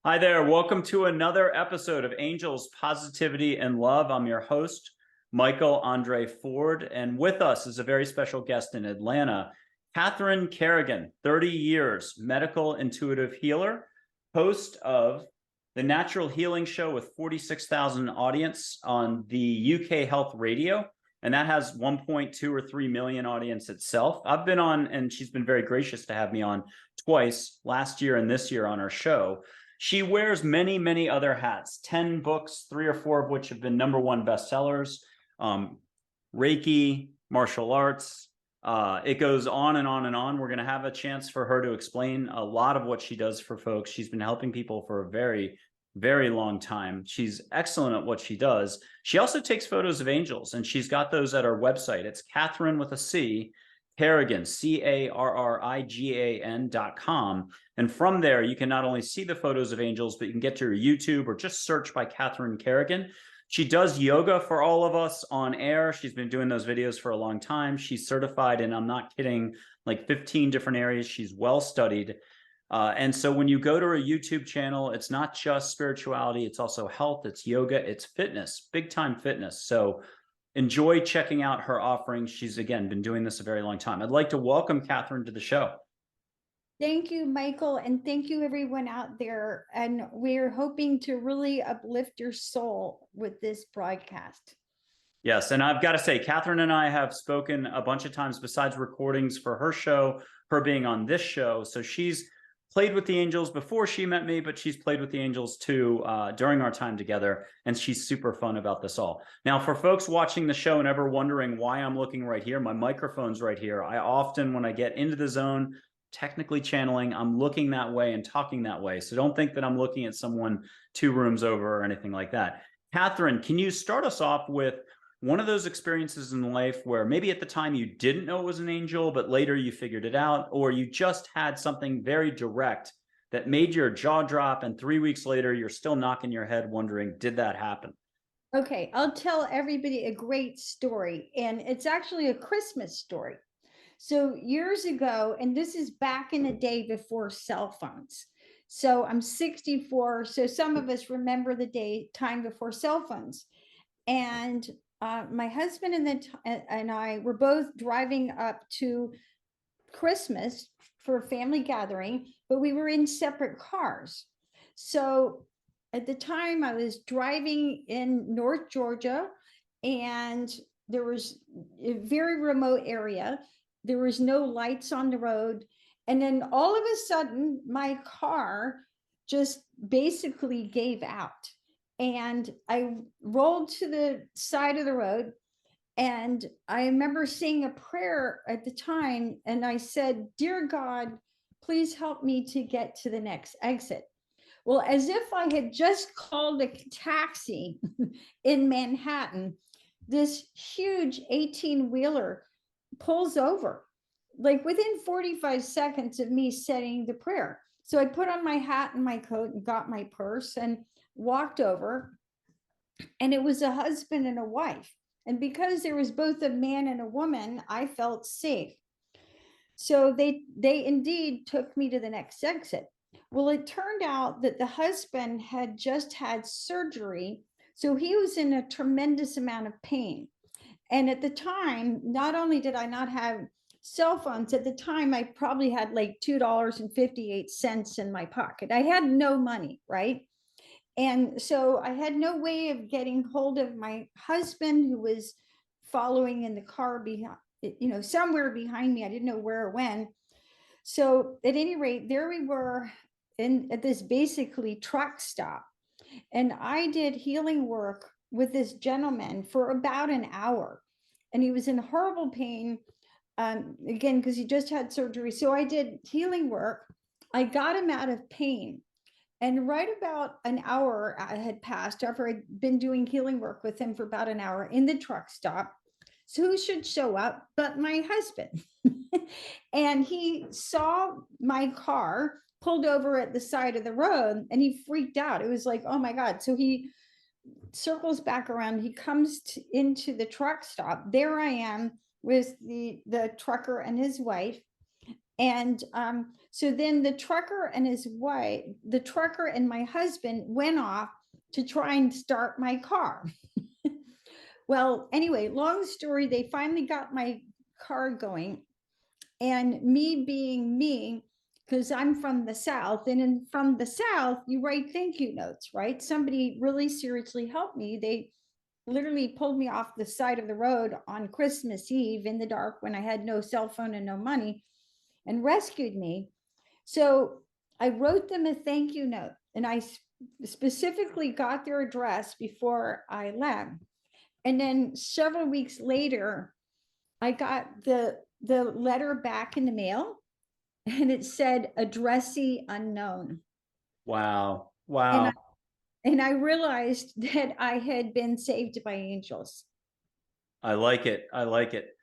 Hi there. Welcome to another episode of Angels, Positivity, and Love. I'm your host, Michael Andre Ford, and with us is a very special guest in Atlanta, Catherine Carrigan, 30 years medical intuitive healer, host of the Natural Healing Show with 46,000 audience on the UK Health Radio, and that has 1.2 or 3 million audience itself. I've been on, and she's been very gracious to have me on twice, last year and this year on our show. She wears many, many other hats, 10 books, 3 or 4 of which have been #1 bestsellers, Reiki, martial arts. It goes on and on and on. We're going to have a chance for her to explain a lot of what she does for folks. She's been helping people for a very, very long time. She's excellent at what she does. She also takes photos of angels, and she's got those at her website. It's Catherine with a C, Carrigan, CARRIGAN.com. And from there, you can not only see the photos of angels, but you can get to her YouTube or just search by Catherine Carrigan. She does yoga for all of us on air. She's been doing those videos for a long time. She's certified in, I'm not kidding, like 15 different areas. She's well studied. And so when you go to her YouTube channel, it's not just spirituality, it's also health, it's yoga, it's fitness, big time fitness. So enjoy checking out her offerings. She's, again, been doing this a very long time. I'd like to welcome Catherine to the show. Thank you, Michael, and thank you everyone out there. And we're hoping to really uplift your soul with this broadcast. Yes, and I've got to say, Catherine and I have spoken a bunch of times besides recordings for her show, her being on this show. So she's played with the angels before she met me, but she's played with the angels too during our time together, and she's super fun about this all. Now, for folks watching the show and ever wondering why I'm looking right here, my microphone's right here. I often, when I get into the zone, technically channeling, I'm looking that way and talking that way. So don't think that I'm looking at someone 2 rooms over or anything like that. Catherine, can you start us off with one of those experiences in life where maybe at the time you didn't know it was an angel, but later you figured it out, or you just had something very direct that made your jaw drop, and 3 weeks later you're still knocking your head wondering, did that happen? Okay, I'll tell everybody a great story, and it's actually a Christmas story. So years ago, and this is back in the day before cell phones. So I'm 64, so some of us remember the time before cell phones. And my husband and I were both driving up to Christmas for a family gathering, but we were in separate cars. So at the time, I was driving in North Georgia, and there was a very remote area. There was no lights on the road. And then all of a sudden, my car just basically gave out. And I rolled to the side of the road. And I remember saying a prayer at the time. And I said, "Dear God, please help me to get to the next exit." Well, as if I had just called a taxi in Manhattan, this huge 18-wheeler pulls over, like within 45 seconds of me saying the prayer. So I put on my hat and my coat and got my purse and walked over. And it was a husband and a wife. And because there was both a man and a woman, I felt safe. So they indeed took me to the next exit. Well, it turned out that the husband had just had surgery, so he was in a tremendous amount of pain. And at the time, not only did I not have cell phones, at the time I probably had like $2.58 in my pocket. I had no money, right? And so I had no way of getting hold of my husband, who was following in the car behind, somewhere behind me. I didn't know where or when. So at any rate, there we were at this basically truck stop. And I did healing work with this gentleman for about an hour. And he was in horrible pain, again, because he just had surgery. So I did healing work. I got him out of pain. And right about an hour had passed after I'd been doing healing work with him for about an hour in the truck stop. So who should show up but my husband? And he saw my car pulled over at the side of the road, and he freaked out. It was like, oh my God. So he circles back around. He comes into the truck stop. There I am with the trucker and his wife. And so then the trucker and my husband went off to try and start my car. Well, anyway, long story, they finally got my car going. And me being me, because I'm from the South, and from the South, you write thank you notes, right? Somebody really seriously helped me. They literally pulled me off the side of the road on Christmas Eve in the dark when I had no cell phone and no money, and rescued me. So I wrote them a thank you note, and I specifically got their address before I left. And then several weeks later, I got the letter back in the mail, and it said addressee unknown. Wow. And I, Wow. and I realized that I had been saved by angels. I like it. I like it.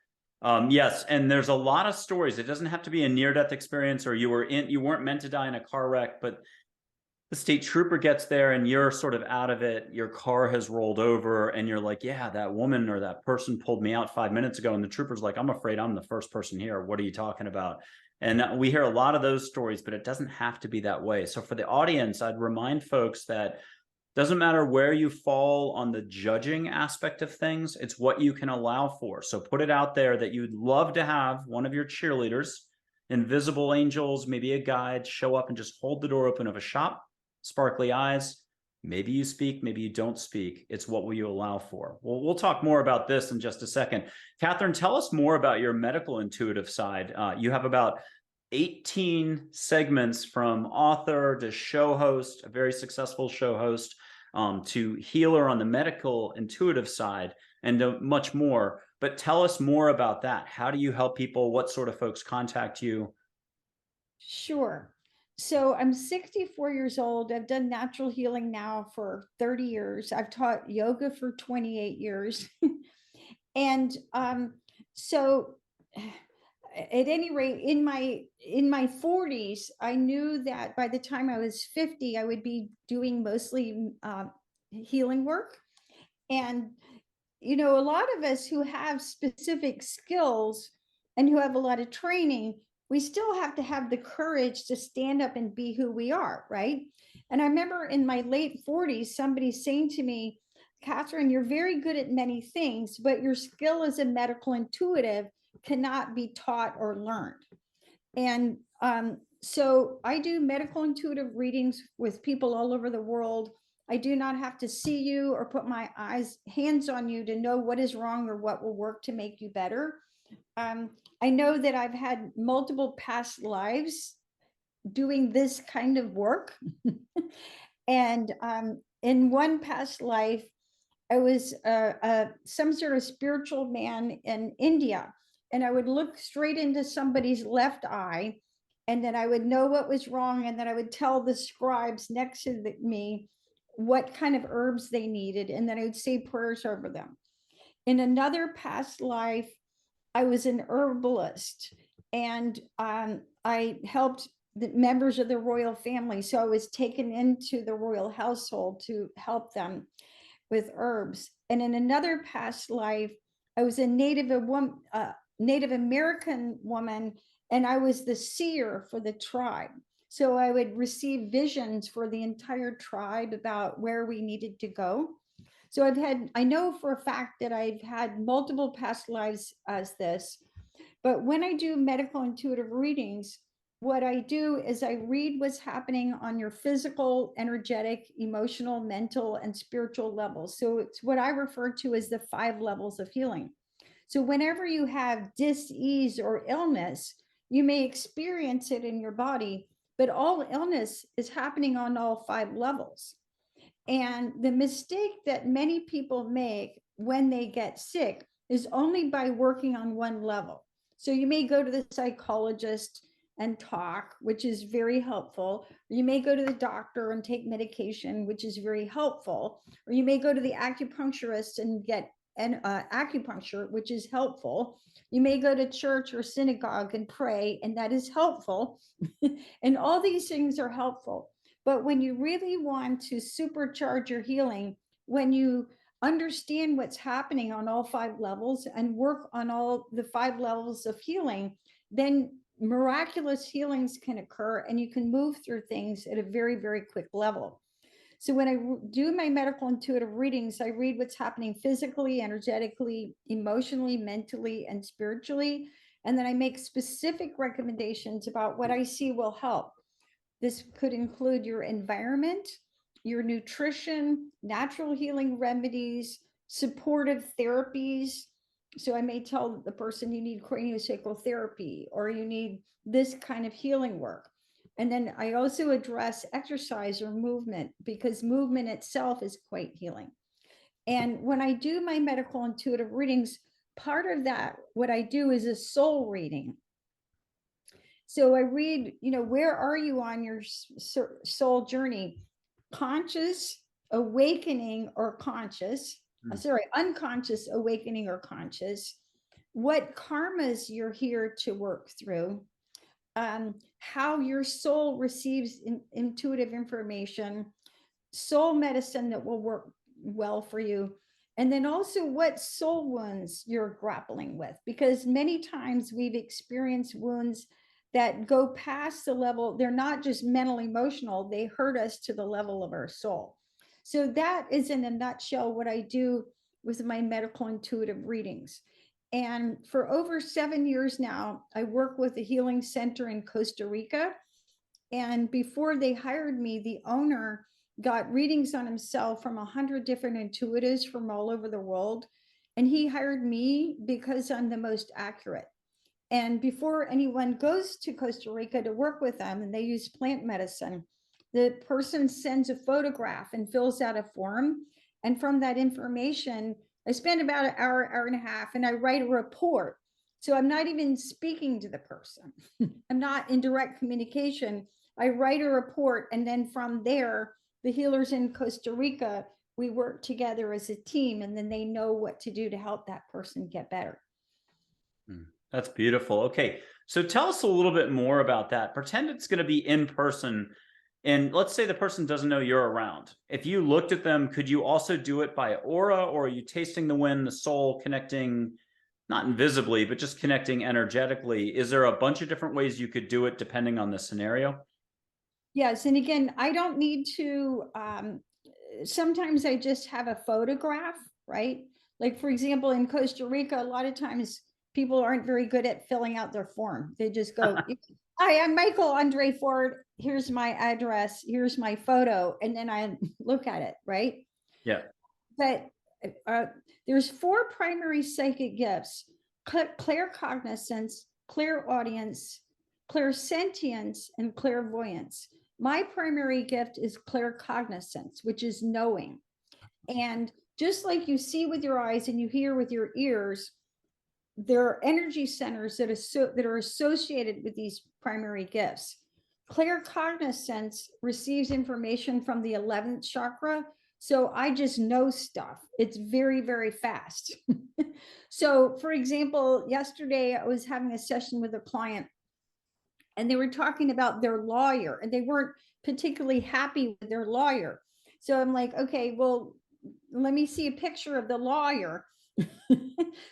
Yes, and there's a lot of stories. It doesn't have to be a near-death experience, or you weren't meant to die in a car wreck, but the state trooper gets there and you're sort of out of it. Your car has rolled over and you're like, yeah, that woman or that person pulled me out 5 minutes ago. And the trooper's like, I'm afraid I'm the first person here. What are you talking about? And we hear a lot of those stories, but it doesn't have to be that way. So for the audience, I'd remind folks that doesn't matter where you fall on the judging aspect of things, it's what you can allow for. So put it out there that you'd love to have one of your cheerleaders, invisible angels, maybe a guide, show up and just hold the door open of a shop, sparkly eyes. Maybe you speak, maybe you don't speak. It's what will you allow for? Well, we'll talk more about this in just a second. Catherine, tell us more about your medical intuitive side. You have about 18 segments from author to show host, a very successful show host, to healer on the medical intuitive side, and much more. But tell us more about that. How do you help people? What sort of folks contact you? Sure. So I'm 64 years old. I've done natural healing now for 30 years. I've taught yoga for 28 years. And so at any rate, in my 40s, I knew that by the time I was 50, I would be doing mostly healing work. And a lot of us who have specific skills and who have a lot of training, we still have to have the courage to stand up and be who we are, right? And I remember in my late 40s, somebody saying to me, Catherine, you're very good at many things, but your skill as a medical intuitive cannot be taught or learned. And so I do medical intuitive readings with people all over the world. I do not have to see you or put my hands on you to know what is wrong or what will work to make you better. I know that I've had multiple past lives doing this kind of work. And in one past life, I was some sort of spiritual man in India, and I would look straight into somebody's left eye, and then I would know what was wrong, and then I would tell the scribes next to me what kind of herbs they needed, and then I would say prayers over them. In another past life, I was an herbalist, and I helped the members of the royal family. So I was taken into the royal household to help them with herbs. And in another past life, I was a Native American woman, and I was the seer for the tribe. So I would receive visions for the entire tribe about where we needed to go. So I know for a fact that I've had multiple past lives as this. But when I do medical intuitive readings, what I do is I read what's happening on your physical, energetic, emotional, mental, and spiritual levels. So it's what I refer to as the 5 levels of healing. So whenever you have dis-ease or illness, you may experience it in your body, but all illness is happening on all 5 levels. And the mistake that many people make when they get sick is only by working on one level. So you may go to the psychologist and talk, which is very helpful. You may go to the doctor and take medication, which is very helpful. Or you may go to the acupuncturist and get acupuncture, which is helpful. You may go to church or synagogue and pray, and that is helpful. And all these things are helpful. But when you really want to supercharge your healing, when you understand what's happening on all 5 levels and work on all the 5 levels of healing, then miraculous healings can occur, and you can move through things at a very, very quick level. So when I do my medical intuitive readings, I read what's happening physically, energetically, emotionally, mentally, and spiritually. And then I make specific recommendations about what I see will help. This could include your environment, your nutrition, natural healing remedies, supportive therapies. So I may tell the person you need craniosacral therapy, or you need this kind of healing work. And then I also address exercise or movement, because movement itself is quite healing. And when I do my medical intuitive readings, part of that, what I do is a soul reading. So I read, where are you on your soul journey? Conscious, awakening, or conscious? Unconscious, awakening, or conscious? What karmas you're here to work through? How your soul receives intuitive information, soul medicine that will work well for you, and then also what soul wounds you're grappling with, because many times we've experienced wounds that go past the level, they're not just mental, emotional, they hurt us to the level of our soul. So that is in a nutshell what I do with my medical intuitive readings. And for over 7 years now, I work with a healing center in Costa Rica. And before they hired me, the owner got readings on himself from 100 different intuitives from all over the world. And he hired me because I'm the most accurate. And before anyone goes to Costa Rica to work with them, and they use plant medicine, the person sends a photograph and fills out a form. And from that information, I spend about an hour, hour and a half, and I write a report. So I'm not even speaking to the person. I'm not in direct communication. I write a report, and then from there, the healers in Costa Rica, we work together as a team, and then they know what to do to help that person get better. That's beautiful. Okay, so tell us a little bit more about that. Pretend it's going to be in person, and let's say the person doesn't know you're around. If you looked at them, could you also do it by aura, or are you tasting the wind, the soul, connecting, not invisibly, but just connecting energetically? Is there a bunch of different ways you could do it depending on the scenario? Yes, and again, I don't need to, sometimes I just have a photograph, right? Like, for example, in Costa Rica, a lot of times people aren't very good at filling out their form. They just go, hi, I'm Michael Andre Ford. Here's my address. Here's my photo. And then I look at it, right? Yeah. But there's 4 primary psychic gifts: claircognizance, clairaudience, clairsentience, and clairvoyance. My primary gift is claircognizance, which is knowing. And just like you see with your eyes and you hear with your ears, there are energy centers that are associated with these primary gifts. Claircognizance receives information from the 11th chakra. So I just know stuff. It's very, very fast. So, for example, yesterday I was having a session with a client, and they were talking about their lawyer, and they weren't particularly happy with their lawyer. So I'm like, okay, well, let me see a picture of the lawyer.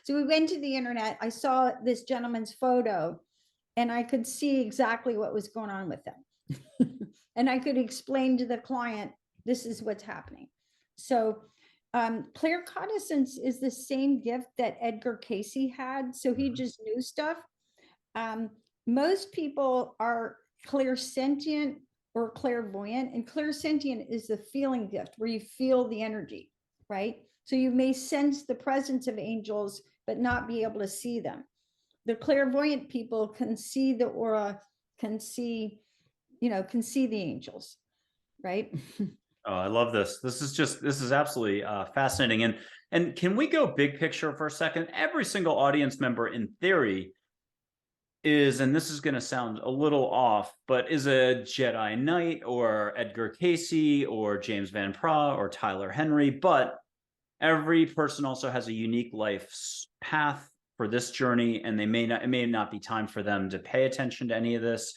So we went to the internet. I saw this gentleman's photo, and I could see exactly what was going on with him. And I could explain to the client, this is what's happening. So claircognizance is the same gift that Edgar Casey had. So he just knew stuff. Most people are clairsentient or clairvoyant, and clairsentient is the feeling gift where you feel the energy, right? So you may sense the presence of angels, but not be able to see them. The clairvoyant people can see the aura, can see the angels, right? Oh, I love this. This is absolutely fascinating. And can we go big picture for a second? Every single audience member, in theory, is, and this is going to sound a little off, but is a Jedi Knight or Edgar Casey or James Van Praagh or Tyler Henry. But every person also has a unique life path for this journey, and it may not be time for them to pay attention to any of this.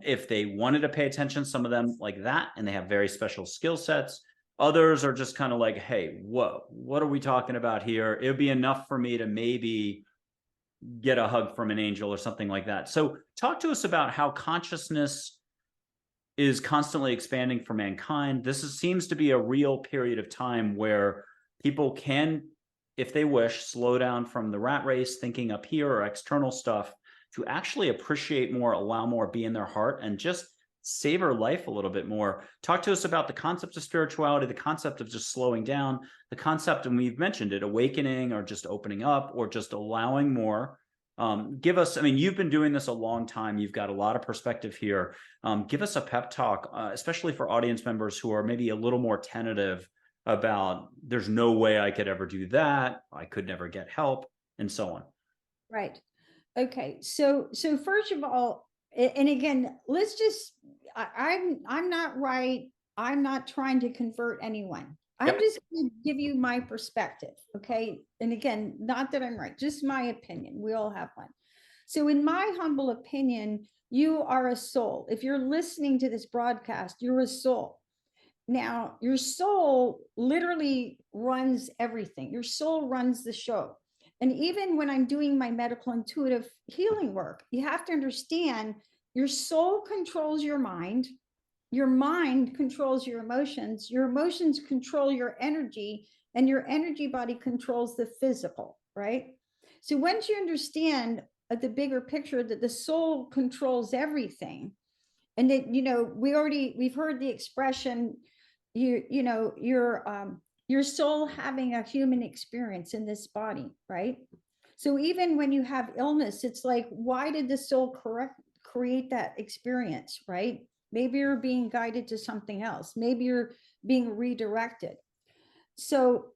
If they wanted to pay attention, some of them like that, and they have very special skill sets. Others are just kind of like, hey, whoa, what are we talking about here? It would be enough for me to maybe get a hug from an angel or something like that. So talk to us about how consciousness is constantly expanding for mankind. Seems to be a real period of time where people can, if they wish, slow down from the rat race, thinking up here or external stuff, to actually appreciate more, allow more, be in their heart, and just savor life a little bit more. Talk to us about the concept of spirituality, the concept of just slowing down, the concept, and we've mentioned it, awakening or just opening up or just allowing more. Give us, I mean, you've been doing this a long time. You've got a lot of perspective here. Give us a pep talk, especially for audience members who are maybe a little more tentative about there's no way I could ever do that. I could never get help, and so on. Right. Okay. So first of all, and again, let's just, I'm not right. I'm not trying to convert anyone. I'm Yep. just going to give you my perspective. Okay. And again, not that I'm right, just my opinion. We all have one. So in my humble opinion, you are a soul. If you're listening to this broadcast, you're a soul. Now, your soul literally runs everything. Your soul runs the show. And even when I'm doing my medical intuitive healing work, you have to understand your soul controls your mind controls your emotions control your energy, and your energy body controls the physical, right? So once you understand the bigger picture that the soul controls everything, and that, we've heard the expression, your soul having a human experience in this body, right? So even when you have illness, it's like, why did the soul create that experience, right? Maybe you're being guided to something else. Maybe you're being redirected. So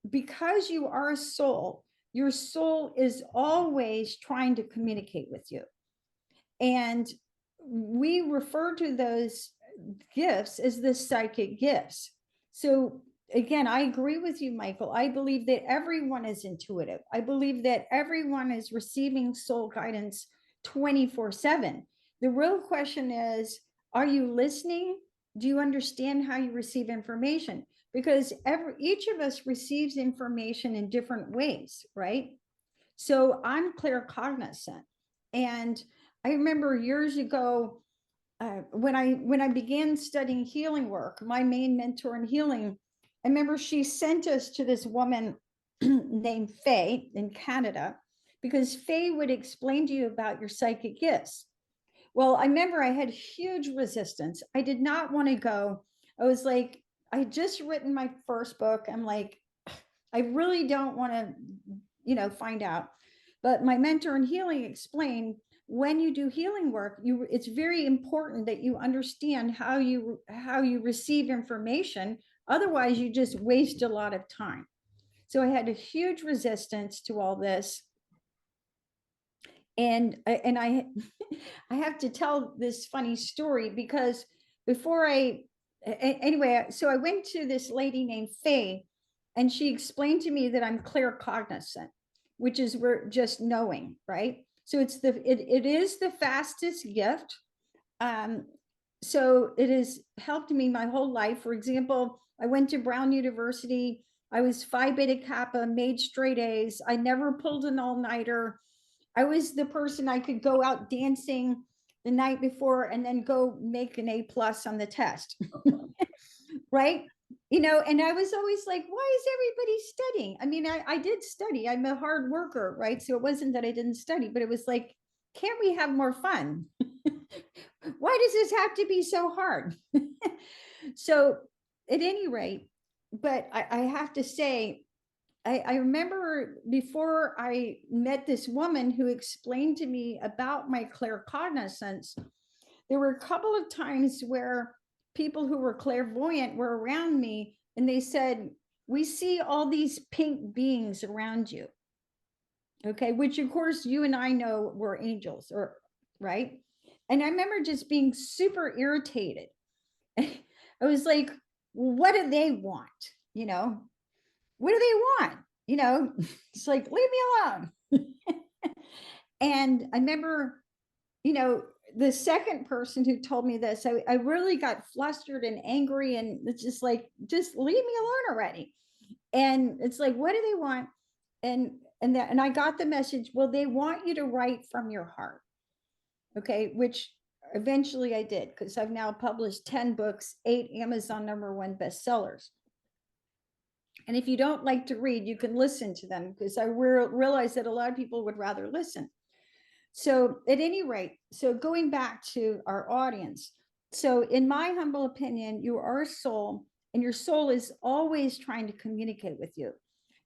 because you are a soul, your soul is always trying to communicate with you. And we refer to those gifts as the psychic gifts. So again, I agree with you, Michael. I believe that everyone is intuitive. I believe that everyone is receiving soul guidance 24/7. The real question is, are you listening? Do you understand how you receive information? Because each of us receives information in different ways, right? So I'm claircognizant. And I remember years ago, when I began studying healing work, my main mentor in healing, I remember she sent us to this woman named Faye in Canada, because Faye would explain to you about your psychic gifts. Well, I remember I had huge resistance. I did not want to go. I was like, I had just written my first book. I'm like, I really don't want to, find out. But my mentor in healing explained, when you do healing work, it's very important that you understand how you receive information. Otherwise, you just waste a lot of time. So I had a huge resistance to all this. And I I have to tell this funny story, because anyway, so I went to this lady named Faye, and she explained to me that I'm claircognizant, which is we're just knowing, right? So it is the fastest gift. So it has helped me my whole life. For example, I went to Brown University. I was Phi Beta Kappa, made straight A's. I never pulled an all-nighter. I was the person, I could go out dancing the night before and then go make an A+ on the test. Right? And I was always like, why is everybody studying? I mean, I did study. I'm a hard worker, right? So it wasn't that I didn't study, but it was like, can't we have more fun? Why does this have to be so hard? So at any rate, but I have to say, I remember before I met this woman who explained to me about my claircognizance, there were a couple of times where people who were clairvoyant were around me, and they said, we see all these pink beings around you. Okay, which of course you and I know were angels, or right? And I remember just being super irritated. I was like, what do they want? What do they want? It's like, leave me alone. And I remember, the second person who told me this, I really got flustered and angry, and it's just like, just leave me alone already. And it's like, what do they want? And and I got the message, well, they want you to write from your heart. Okay, which eventually I did, because I've now published 10 books, 8 Amazon #1 bestsellers. And if you don't like to read, you can listen to them, because I realize that a lot of people would rather listen. So at any rate, so going back to our audience, so in my humble opinion, you are a soul, and your soul is always trying to communicate with you.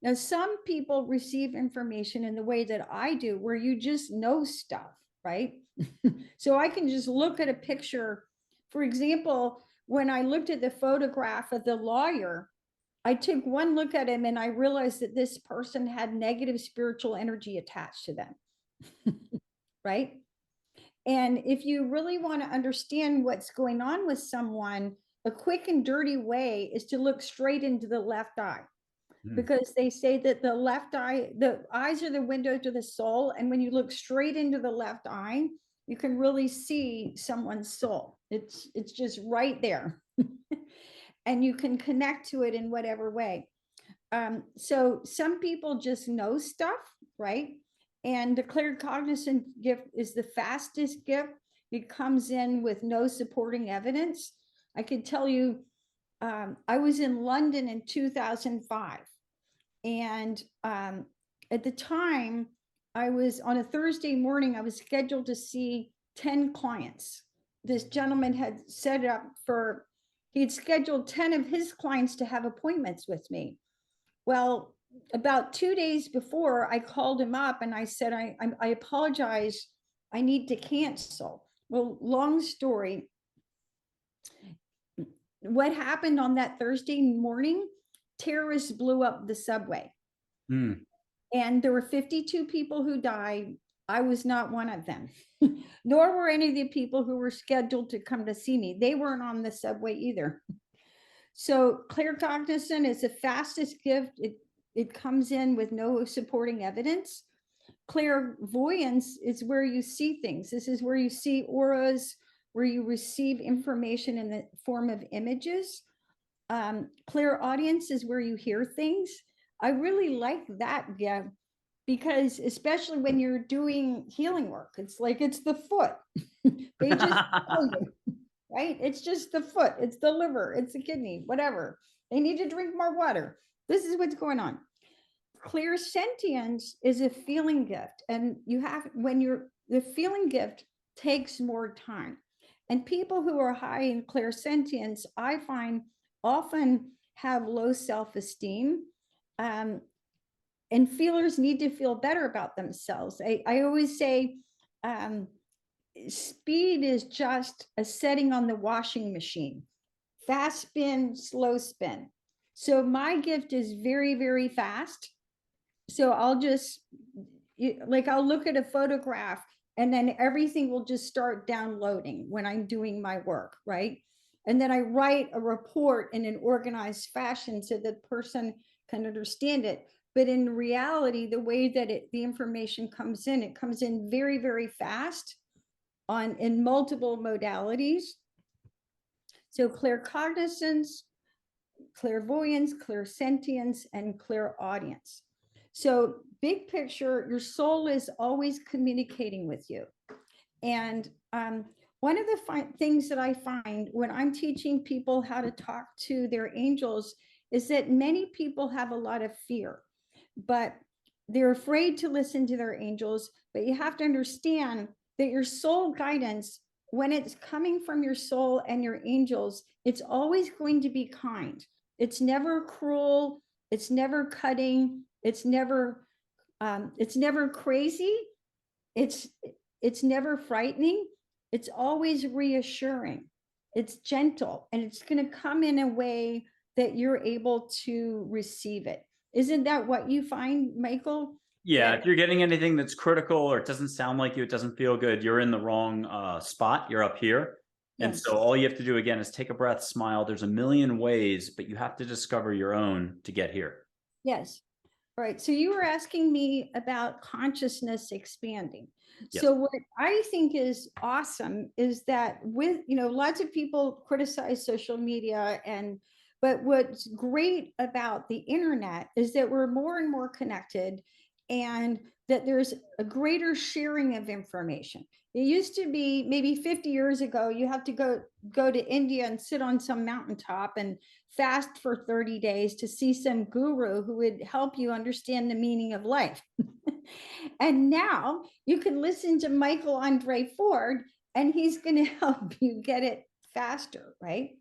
Now, some people receive information in the way that I do, where you just know stuff, right? So I can just look at a picture. For example, when I looked at the photograph of the lawyer, I took one look at him and I realized that this person had negative spiritual energy attached to them. Right? And if you really want to understand what's going on with someone, a quick and dirty way is to look straight into the left eye. Because they say that the left eye, the eyes are the window to the soul. And when you look straight into the left eye, you can really see someone's soul. It's just right there. And you can connect to it in whatever way. So some people just know stuff, right? And the claircognizant gift is the fastest gift. It comes in with no supporting evidence. I could tell you, I was in London in 2005. And at the time, I was on a Thursday morning, I was scheduled to see 10 clients. This gentleman had set up for, he had scheduled 10 of his clients to have appointments with me. Well, about 2 days before, I called him up and I said, I apologize, I need to cancel. Well, long story. What happened on that Thursday morning? Terrorists blew up the subway. And there were 52 people who died. I was not one of them, nor were any of the people who were scheduled to come to see me. They weren't on the subway either. So claircognizant is the fastest gift. It comes in with no supporting evidence. Clairvoyance is where you see things. This is where you see auras, where you receive information in the form of images. Clairaudience is where you hear things. I really like that gift, because especially when you're doing healing work, it's like it's the foot. They just tell you, right? It's just the foot, it's the liver, it's the kidney, whatever. They need to drink more water. This is what's going on. Clairsentience is a feeling gift, and you have, the feeling gift takes more time. And people who are high in clairsentience, I find, often have low self-esteem. And feelers need to feel better about themselves. I always say, speed is just a setting on the washing machine. Fast spin, slow spin. So my gift is very, very fast. So I'll just, like, I'll look at a photograph and then everything will just start downloading when I'm doing my work, right? And then I write a report in an organized fashion so the person can understand it. But in reality, the way that the information comes in, it comes in very, very fast in multiple modalities. So claircognizance, clairvoyance, clairsentience, and clairaudience. So big picture, your soul is always communicating with you. And one of the things that I find when I'm teaching people how to talk to their angels is that many people have a lot of fear, but they're afraid to listen to their angels. But you have to understand that your soul guidance, when it's coming from your soul and your angels, it's always going to be kind. It's never cruel. It's never cutting. It's never crazy. It's never frightening. It's always reassuring. It's gentle, and it's going to come in a way that you're able to receive it. Isn't that what you find, Michael? Yeah, if you're getting anything that's critical or it doesn't sound like you, it doesn't feel good, you're in the wrong spot. You're up here. And Yes. so all you have to do, again, is take a breath, smile. There's a million ways, but you have to discover your own to get here. Yes. All right. So you were asking me about consciousness expanding. Yes. So what I think is awesome is that with, lots of people criticize social media, but what's great about the internet is that we're more and more connected. and that there's a greater sharing of information. It used to be maybe 50 years ago, you have to go to India and sit on some mountaintop and fast for 30 days to see some guru who would help you understand the meaning of life. And now you can listen to Michael Andre Ford, and he's going to help you get it faster, right?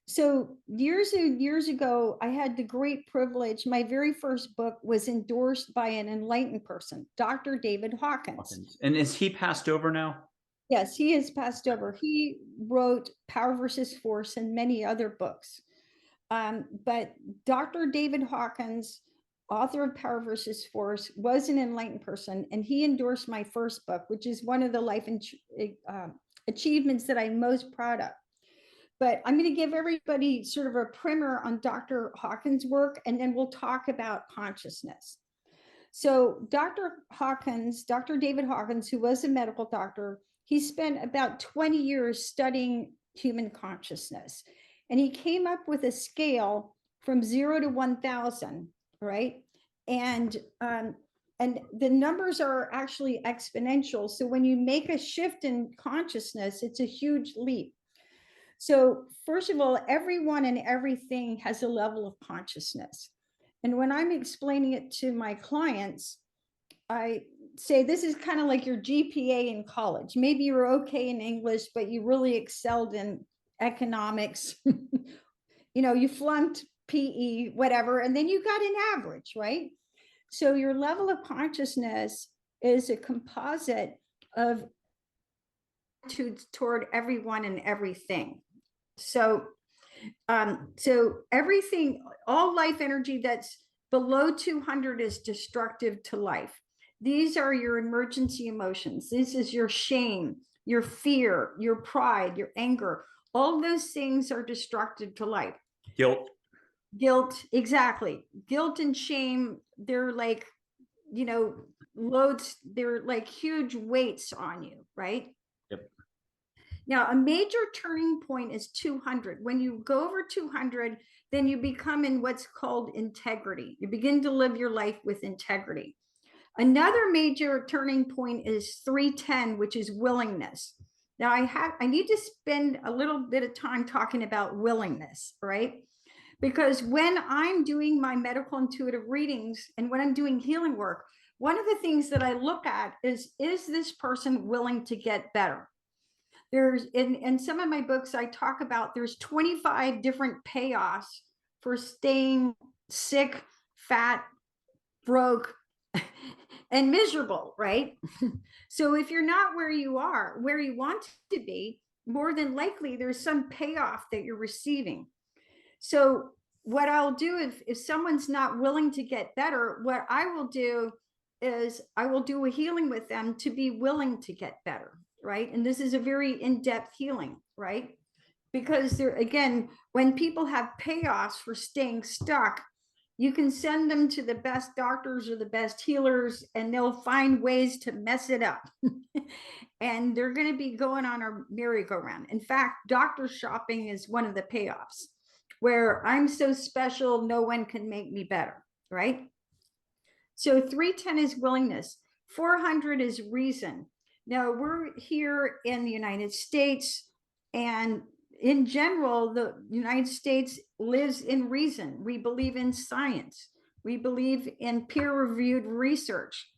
So years and years ago, I had the great privilege. My very first book was endorsed by an enlightened person, Dr. David Hawkins. And is he passed over now? Yes, he has passed over. He wrote Power versus Force and many other books. But Dr. David Hawkins, author of Power versus Force, was an enlightened person, and he endorsed my first book, which is one of the life achievements that I'm most proud of. But I'm going to give everybody sort of a primer on Dr. Hawkins' work, and then we'll talk about consciousness. So Dr. David Hawkins, who was a medical doctor, he spent about 20 years studying human consciousness. And he came up with a scale from 0 to 1,000, right? And the numbers are actually exponential. So when you make a shift in consciousness, it's a huge leap. So first of all, everyone and everything has a level of consciousness. And when I'm explaining it to my clients, I say this is kind of like your GPA in college. Maybe you're okay in English, but you really excelled in economics. You flunked PE, whatever, and then you got an average, right? So your level of consciousness is a composite of attitudes toward everyone and everything. So everything, all life energy that's below 200 is destructive to life. These are your emergency emotions. This is your shame, your fear, your pride, your anger. All those things are destructive to life. Guilt, exactly. Guilt and shame, they're like, loads, they're like huge weights on you, right? Yep. Now, a major turning point is 200. When you go over 200, then you become in what's called integrity. You begin to live your life with integrity. Another major turning point is 310, which is willingness. Now, I need to spend a little bit of time talking about willingness, right? Because when I'm doing my medical intuitive readings and when I'm doing healing work, one of the things that I look at is this person willing to get better? There's in some of my books, I talk about there's 25 different payoffs for staying sick, fat, broke, and miserable, right? So if you're not where you want to be, more than likely there's some payoff that you're receiving. So what I'll do if someone's not willing to get better, what I will do is I will do a healing with them to be willing to get better, right? And this is a very in-depth healing, right? Because there, again, when people have payoffs for staying stuck, you can send them to the best doctors or the best healers, and they'll find ways to mess it up. And they're going to be going on a merry-go-round. In fact, doctor shopping is one of the payoffs, where I'm so special, no one can make me better, right? So 310 is willingness. 400 is reason. Now, we're here in the United States, and in general, the United States lives in reason. We believe in science. We believe in peer-reviewed research.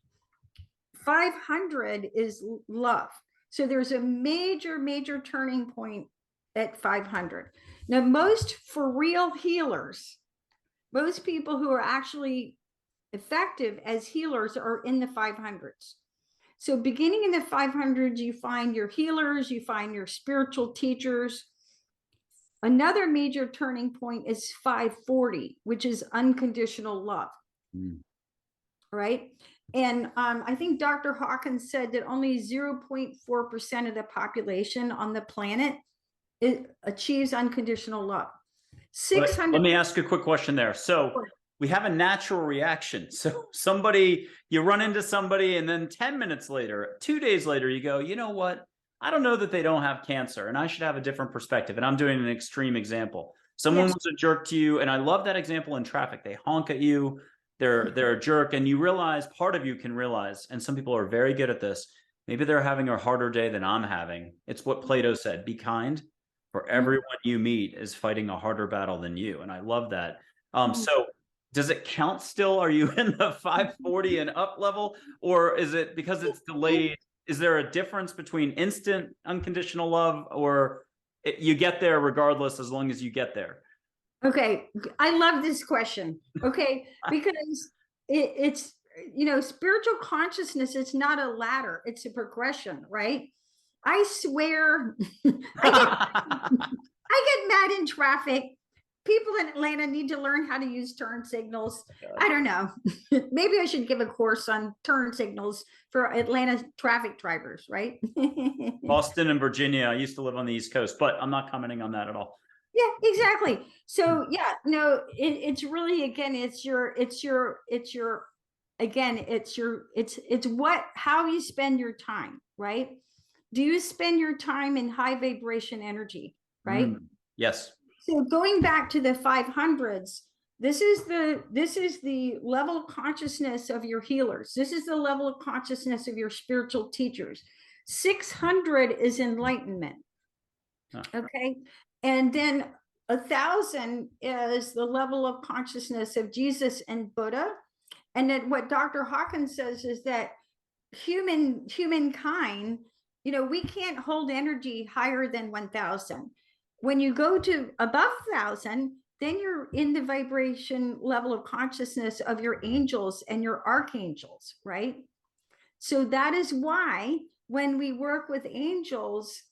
500 is love. So there's a major, major turning point at 500. Now, most for real healers, most people who are actually effective as healers are in the 500s. So beginning in the 500s, you find your healers, you find your spiritual teachers. Another major turning point is 540, which is unconditional love. Right? And I think Dr. Hawkins said that only 0.4% of the population on the planet achieves unconditional love. 600. Let me ask a quick question there. So we have a natural reaction. So you run into somebody, and then 10 minutes later, 2 days later, you go, you know what? I don't know that they don't have cancer, and I should have a different perspective. And I'm doing an extreme example. Someone was a jerk to you, and I love that example in traffic. They honk at you. they're a jerk, and you realize, part of you can realize, and some people are very good at this, maybe they're having a harder day than I'm having. It's what Plato said, be kind, for everyone you meet is fighting a harder battle than you. And I love that. So does it count still? Are you in the 540 and up level, or is it, because it's delayed, is there a difference between instant unconditional love, or you get there regardless as long as you get there? Okay, I love this question. Okay, because it's, you know, spiritual consciousness, it's not a ladder, it's a progression, right? I swear, I get mad in traffic. People in Atlanta need to learn how to use turn signals. I don't know. Maybe I should give a course on turn signals for Atlanta traffic drivers, right? Boston and Virginia. I used to live on the East Coast, but I'm not commenting on that at all. Yeah, exactly. So yeah, no, it's really, again, it's what, how you spend your time, right? Do you spend your time in high vibration energy, right? Yes. So going back to the 500s, this is the level of consciousness of your healers. This is the level of consciousness of your spiritual teachers. 600 is enlightenment. Okay. And then 1,000 is the level of consciousness of Jesus and Buddha. And then what Dr. Hawkins says is that humankind, you know, we can't hold energy higher than 1,000. When you go to above 1,000, then you're in the vibration level of consciousness of your angels and your archangels, right? So that is why when we work with angels,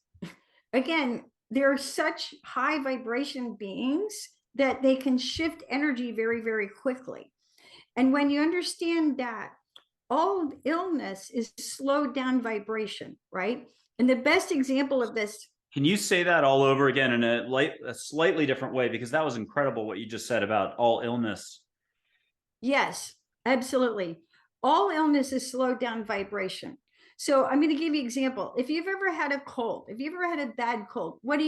again, they're such high vibration beings that they can shift energy very, very quickly. And when you understand that all illness is slowed down vibration, right? And the best example of this. Can you say that all over again in a slightly different way? Because that was incredible what you just said about all illness. Yes, absolutely. All illness is slowed down vibration. So I'm going to give you an example. If you've ever had a cold, if you've ever had a bad cold, what do?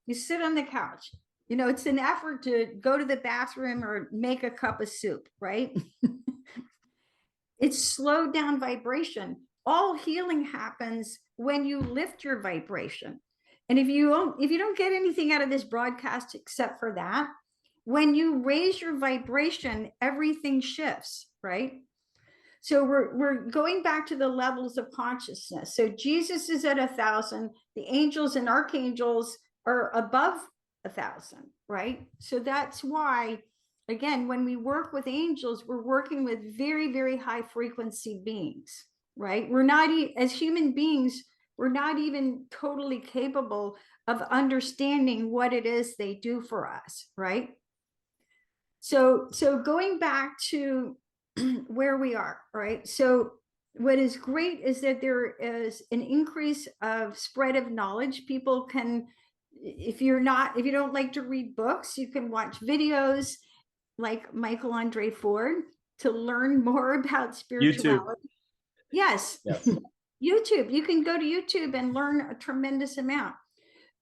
You sit on the couch. You know, it's an effort to go to the bathroom or make a cup of soup, right? It's slowed down vibration. All healing happens when you lift your vibration. And if you don't get anything out of this broadcast except for that, when you raise your vibration, everything shifts, right? So we're going back to the levels of consciousness. So Jesus is at 1,000. The angels and archangels are above 1,000, right? So that's why, again, when we work with angels, we're working with very, very high frequency beings, right? We're not, as human beings, we're not even totally capable of understanding what it is they do for us, right? So going back to where we are, right? So what is great is that there is an increase of spread of knowledge. People can, if you don't like to read books, you can watch videos like Michael Andre Ford to learn more about spirituality. YouTube. Yes. YouTube. You can go to YouTube and learn a tremendous amount.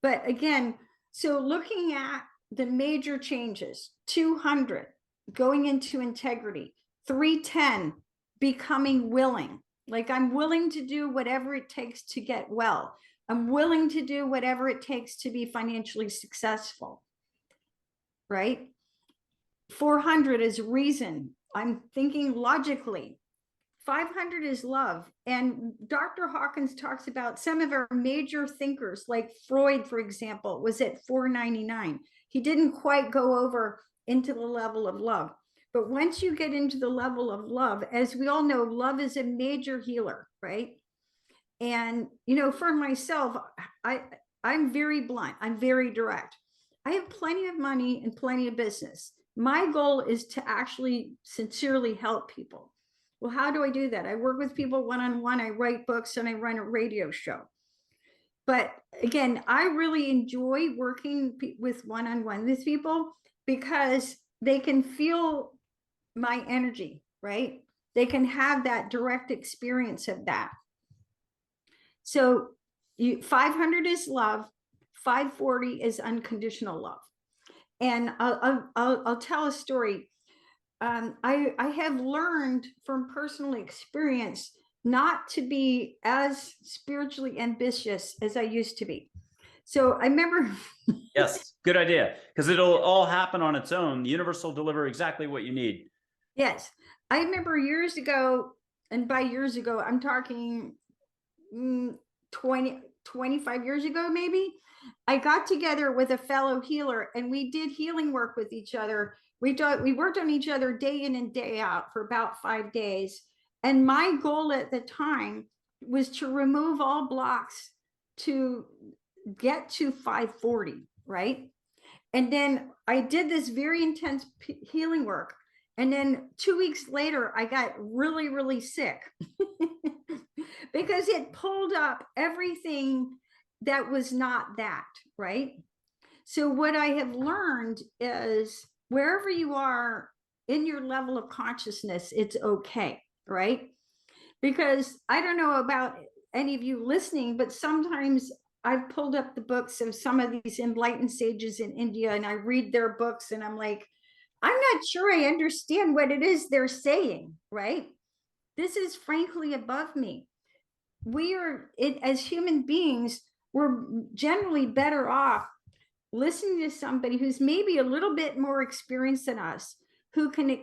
But again, so looking at the major changes, 200, going into integrity, 310, becoming willing. Like, I'm willing to do whatever it takes to get well. I'm willing to do whatever it takes to be financially successful, right? 400 is reason. I'm thinking logically. 500 is love. And Dr. Hawkins talks about some of our major thinkers, like Freud, for example, was at 499. He didn't quite go over into the level of love. But once you get into the level of love, as we all know, love is a major healer, right? And, you know, for myself, I'm very blunt. I'm very direct. I have plenty of money and plenty of business. My goal is to actually sincerely help people. Well, how do I do that? I work with people one-on-one, I write books, and I run a radio show. But again, I really enjoy working with one-on-one with people because they can feel my energy, right? They can have that direct experience of that. So 500 is love, 540 is unconditional love. And I'll tell a story. I have learned from personal experience not to be as spiritually ambitious as I used to be. So I remember, Yes, good idea. Because it'll all happen on its own. The universe will deliver exactly what you need. yes, I remember years ago, and by years ago, I'm talking 20, 25 years ago, maybe. I got together with a fellow healer and we did healing work with each other. We worked on each other day in and day out for about 5 days. And my goal at the time was to remove all blocks to get to 540, right? And then I did this very intense healing work. And then 2 weeks later, I got really, really sick because it pulled up everything that was not that, right? So, what I have learned is wherever you are in your level of consciousness, it's okay, right? Because I don't know about any of you listening, but sometimes I've pulled up the books of some of these enlightened sages in India and I read their books and I'm like, I'm not sure I understand what it is they're saying, right? This is frankly above me. We are, as human beings, we're generally better off listening to somebody who's maybe a little bit more experienced than us, who can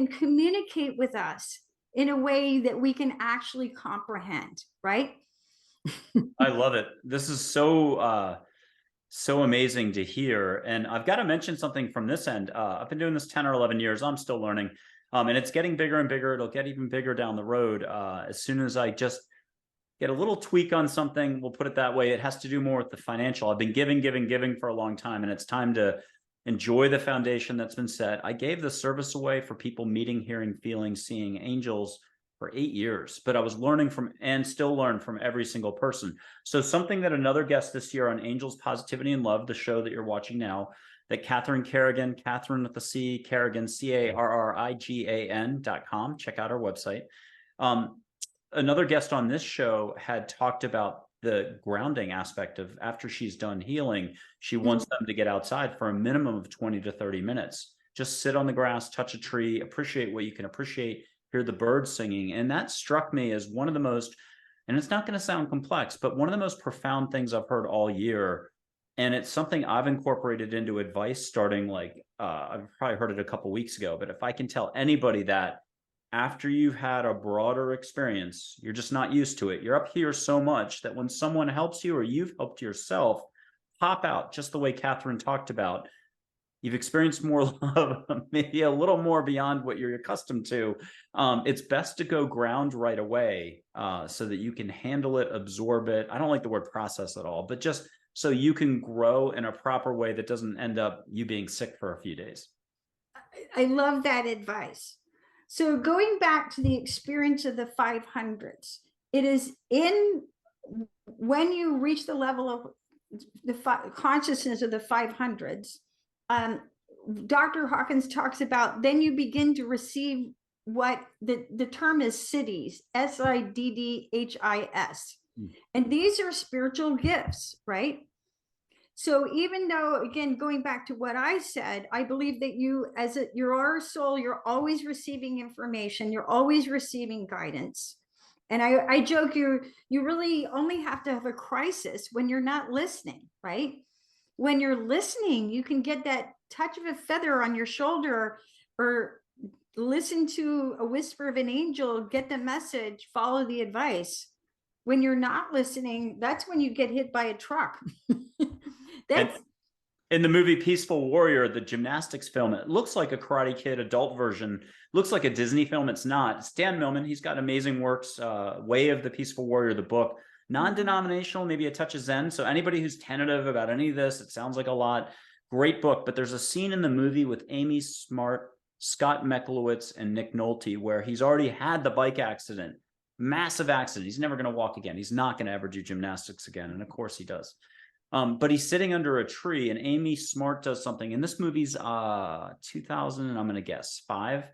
communicate with us in a way that we can actually comprehend, right? I love it. This is so amazing to hear. And I've got to mention something from this end. I've been doing this 10 or 11 years. I'm still learning. And it's getting bigger and bigger. It'll get even bigger down the road. As soon as I just get a little tweak on something, we'll put it that way. It has to do more with the financial. I've been giving for a long time, and it's time to enjoy the foundation that's been set. I gave the service away for people meeting, hearing, feeling, seeing angels for 8 years, but I was learning from and still learn from every single person. So something that another guest this year on Angels, Positivity, and Love, the show that you're watching now, that Catherine Carrigan, Catherine with the C, Carrigan, CARRIGAN.com. Check out our website. Another guest on this show had talked about the grounding aspect of after she's done healing, she wants them to get outside for a minimum of 20 to 30 minutes. Just sit on the grass, touch a tree, appreciate what you can appreciate, hear the birds singing. And that struck me as one of the most, and it's not going to sound complex, but one of the most profound things I've heard all year. And it's something I've incorporated into advice starting like, I've probably heard it a couple weeks ago, but if I can tell anybody that after you've had a broader experience, you're just not used to it. You're up here so much that when someone helps you or you've helped yourself, pop out just the way Catherine talked about. You've experienced more love, maybe a little more beyond what you're accustomed to. It's best to go ground right away so that you can handle it, absorb it. I don't like the word process at all, but just so you can grow in a proper way that doesn't end up you being sick for a few days. I love that advice. So going back to the experience of the 500s, it is in when you reach the level of the consciousness of the 500s, Dr. Hawkins talks about, then you begin to receive what the term is siddhis, SIDDHIS. And these are spiritual gifts, right? So even though, again, going back to what I said, I believe that you, as your soul, you're always receiving information, you're always receiving guidance. And I joke, you really only have to have a crisis when you're not listening, right? When you're listening, you can get that touch of a feather on your shoulder or listen to a whisper of an angel, get the message, follow the advice. When you're not listening, that's when you get hit by a truck. And in the movie Peaceful Warrior, the gymnastics film, it looks like a Karate Kid adult version. Looks like a Disney film. It's not. It's Dan Millman. He's got amazing works. Way of the Peaceful Warrior, the book. Non-denominational, maybe a touch of Zen. So anybody who's tentative about any of this, it sounds like a lot. Great book. But there's a scene in the movie with Amy Smart, Scott Mekalowitz, and Nick Nolte where he's already had the bike accident. Massive accident. He's never going to walk again. He's not going to ever do gymnastics again. And of course he does. But he's sitting under a tree and Amy Smart does something. And this movie's 2000, I'm going to guess 5.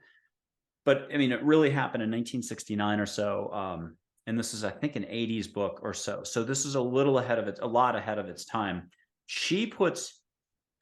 But I mean, it really happened in 1969 or so. And this is, I think, an 80s book or so. So this is a lot ahead of its time. She puts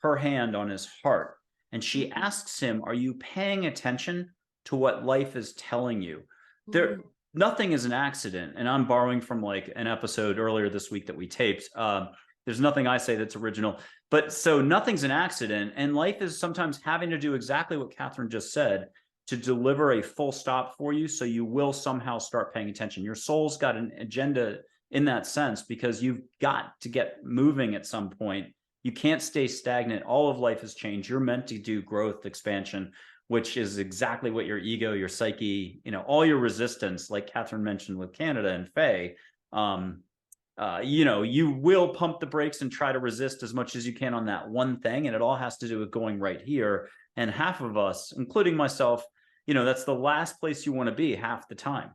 her hand on his heart And she asks him, are you paying attention to what life is telling you? There, nothing is an accident. And I'm borrowing from like an episode earlier this week that we taped. There's nothing I say that's original, but so nothing's an accident. And life is sometimes having to do exactly what Catherine just said to deliver a full stop for you. So you will somehow start paying attention. Your soul's got an agenda in that sense, because you've got to get moving at some point. You can't stay stagnant. All of life has changed. You're meant to do growth, expansion, which is exactly what your ego, your psyche, all your resistance, like Catherine mentioned with Canada and Faye, you will pump the brakes and try to resist as much as you can on that one thing. And it all has to do with going right here. And half of us, including myself, that's the last place you want to be half the time.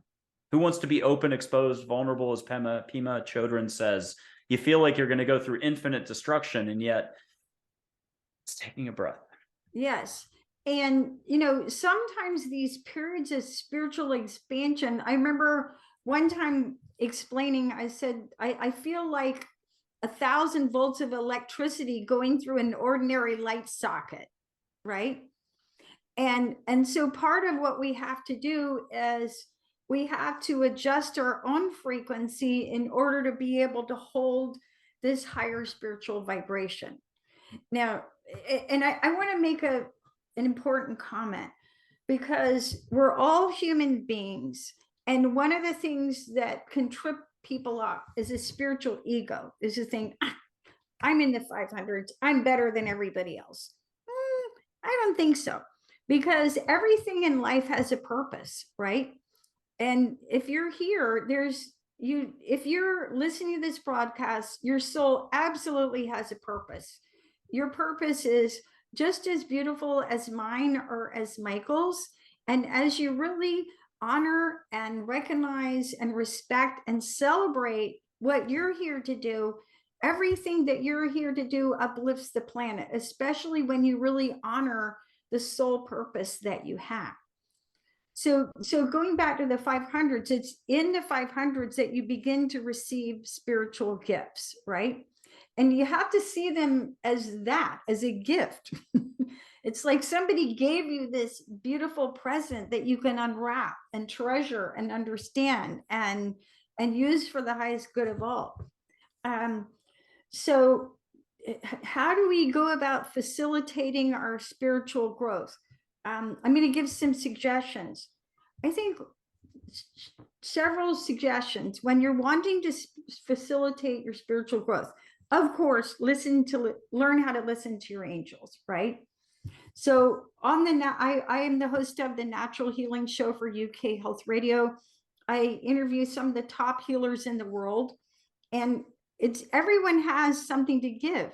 Who wants to be open, exposed, vulnerable, as Pema Chodron says? You feel like you're going to go through infinite destruction, and yet it's taking a breath. Yes. And, sometimes these periods of spiritual expansion, I remember one time explaining, I said, I feel like 1,000 volts of electricity going through an ordinary light socket, right? And so part of what we have to do is we have to adjust our own frequency in order to be able to hold this higher spiritual vibration. Now, and I want to make an important comment, because we're all human beings. And one of the things that can trip people up is a spiritual ego, is to think, I'm in the 500s, I'm better than everybody else. I don't think so, because everything in life has a purpose, right? And if you're here, if you're listening to this broadcast, your soul absolutely has a purpose. Your purpose is just as beautiful as mine or as Michael's. And as you really honor and recognize and respect and celebrate what you're here to do, everything that you're here to do uplifts the planet, especially when you really honor the soul purpose that you have. So going back to the 500s, it's in the 500s that you begin to receive spiritual gifts, right? And you have to see them as a gift. It's like somebody gave you this beautiful present that you can unwrap and treasure and understand and use for the highest good of all. So how do we go about facilitating our spiritual growth? I'm going to give some suggestions. I think several suggestions when you're wanting to facilitate your spiritual growth. Of course, learn how to listen to your angels, right? So I am the host of the Natural Healing Show for UK Health Radio. I interview some of the top healers in the world, and everyone has something to give.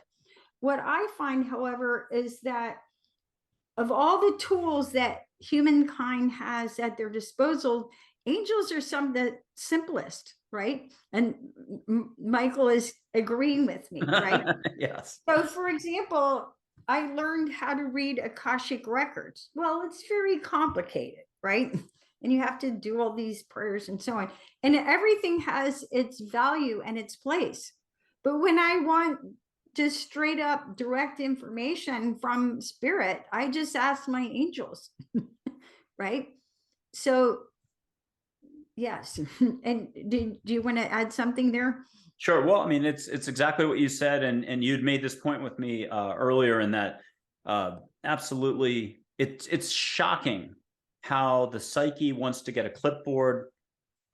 What I find, however, is that of all the tools that humankind has at their disposal, angels are some of the simplest, right? And Michael is agreeing with me, right? Yes. So, for example, I learned how to read Akashic records. Well, it's very complicated, right? And you have to do all these prayers and so on. And everything has its value and its place. But when I want just straight up direct information from spirit, I just ask my angels, right? So yes. And do you want to add something there? Sure. Well, I mean, it's exactly what you said, and you'd made this point with me earlier, in that absolutely, it's shocking how the psyche wants to get a clipboard,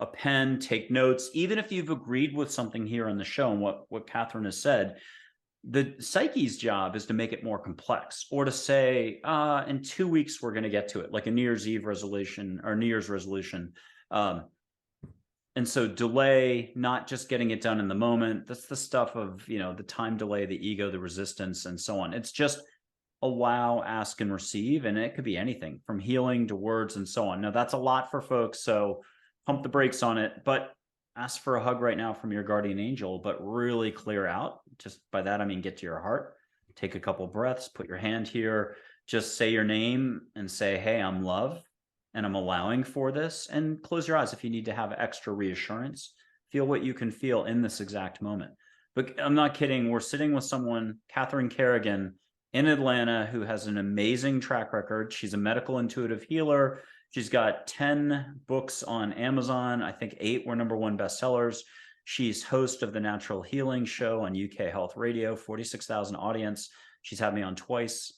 a pen, take notes, even if you've agreed with something here on the show and what Catherine has said. The psyche's job is to make it more complex, or to say, in 2 weeks, we're going to get to it, like a New Year's Eve resolution or New Year's resolution. And so delay, not just getting it done in the moment. That's the stuff of, the time delay, the ego, the resistance, and so on. It's just allow, ask, and receive. And it could be anything from healing to words and so on. Now, that's a lot for folks, so pump the brakes on it. But ask for a hug right now from your guardian angel, but really clear out. Just by that, I mean, get to your heart, take a couple breaths, put your hand here, just say your name and say, hey, I'm love, and I'm allowing for this. And close your eyes if you need to have extra reassurance. Feel what you can feel in this exact moment. But I'm not kidding. We're sitting with someone, Catherine Carrigan, in Atlanta who has an amazing track record. She's a medical intuitive healer. She's got 10 books on Amazon. I think 8 were #1 bestsellers. She's host of the Natural Healing Show on UK Health Radio, 46,000 audience. She's had me on twice,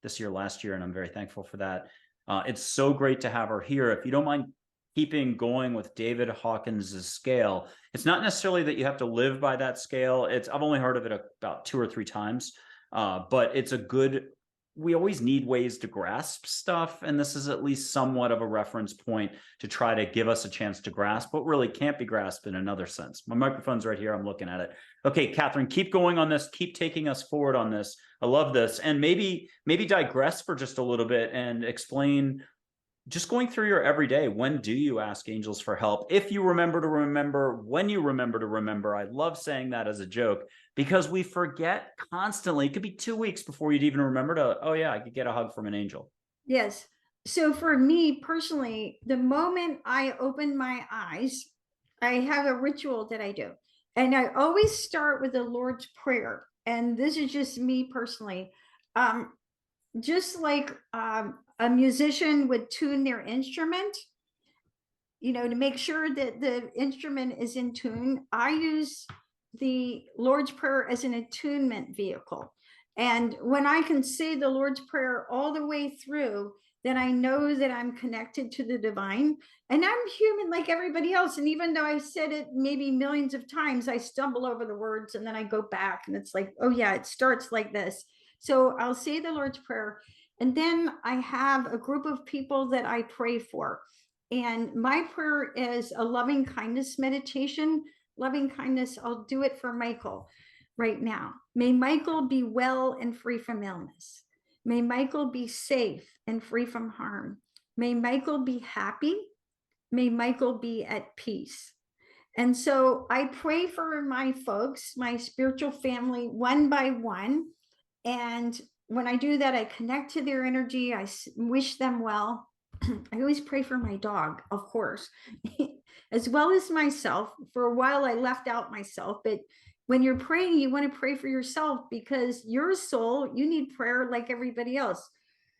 this year, last year, and I'm very thankful for that. It's so great to have her here. If you don't mind keeping going with David Hawkins' scale, it's not necessarily that you have to live by that scale. I've only heard of it about 2 or 3 times, but it's a good, we always need ways to grasp stuff, and this is at least somewhat of a reference point to try to give us a chance to grasp what really can't be grasped in another sense. My microphone's right here. I'm looking at it. Okay, Catherine, keep going on this. Keep taking us forward on this. I love this. And maybe digress for just a little bit and explain, just going through your everyday, when do you ask angels for help? If you remember to remember, when you remember to remember. I love saying that as a joke because we forget constantly. It could be 2 weeks before you'd even remember to, oh yeah, I could get a hug from an angel. Yes. So for me personally, the moment I open my eyes, I have a ritual that I do. And I always start with the Lord's Prayer. And this is just me personally. Just like a musician would tune their instrument, to make sure that the instrument is in tune, I use the Lord's Prayer as an attunement vehicle. And when I can say the Lord's Prayer all the way through, then I know that I'm connected to the divine. And I'm human like everybody else. And even though I've said it maybe millions of times, I stumble over the words and then I go back and it's like, oh yeah, it starts like this. So I'll say the Lord's Prayer. And then I have a group of people that I pray for. And my prayer is a loving kindness meditation. Loving kindness, I'll do it for Michael right now. May Michael be well and free from illness. May Michael be safe and free from harm. May Michael be happy. May Michael be at peace. And so I pray for my folks, my spiritual family, one by one. And when I do that, I connect to their energy. I wish them well. I always pray for my dog, of course, as well as myself. For a while, I left out myself, but when you're praying, you want to pray for yourself because your soul, you need prayer like everybody else.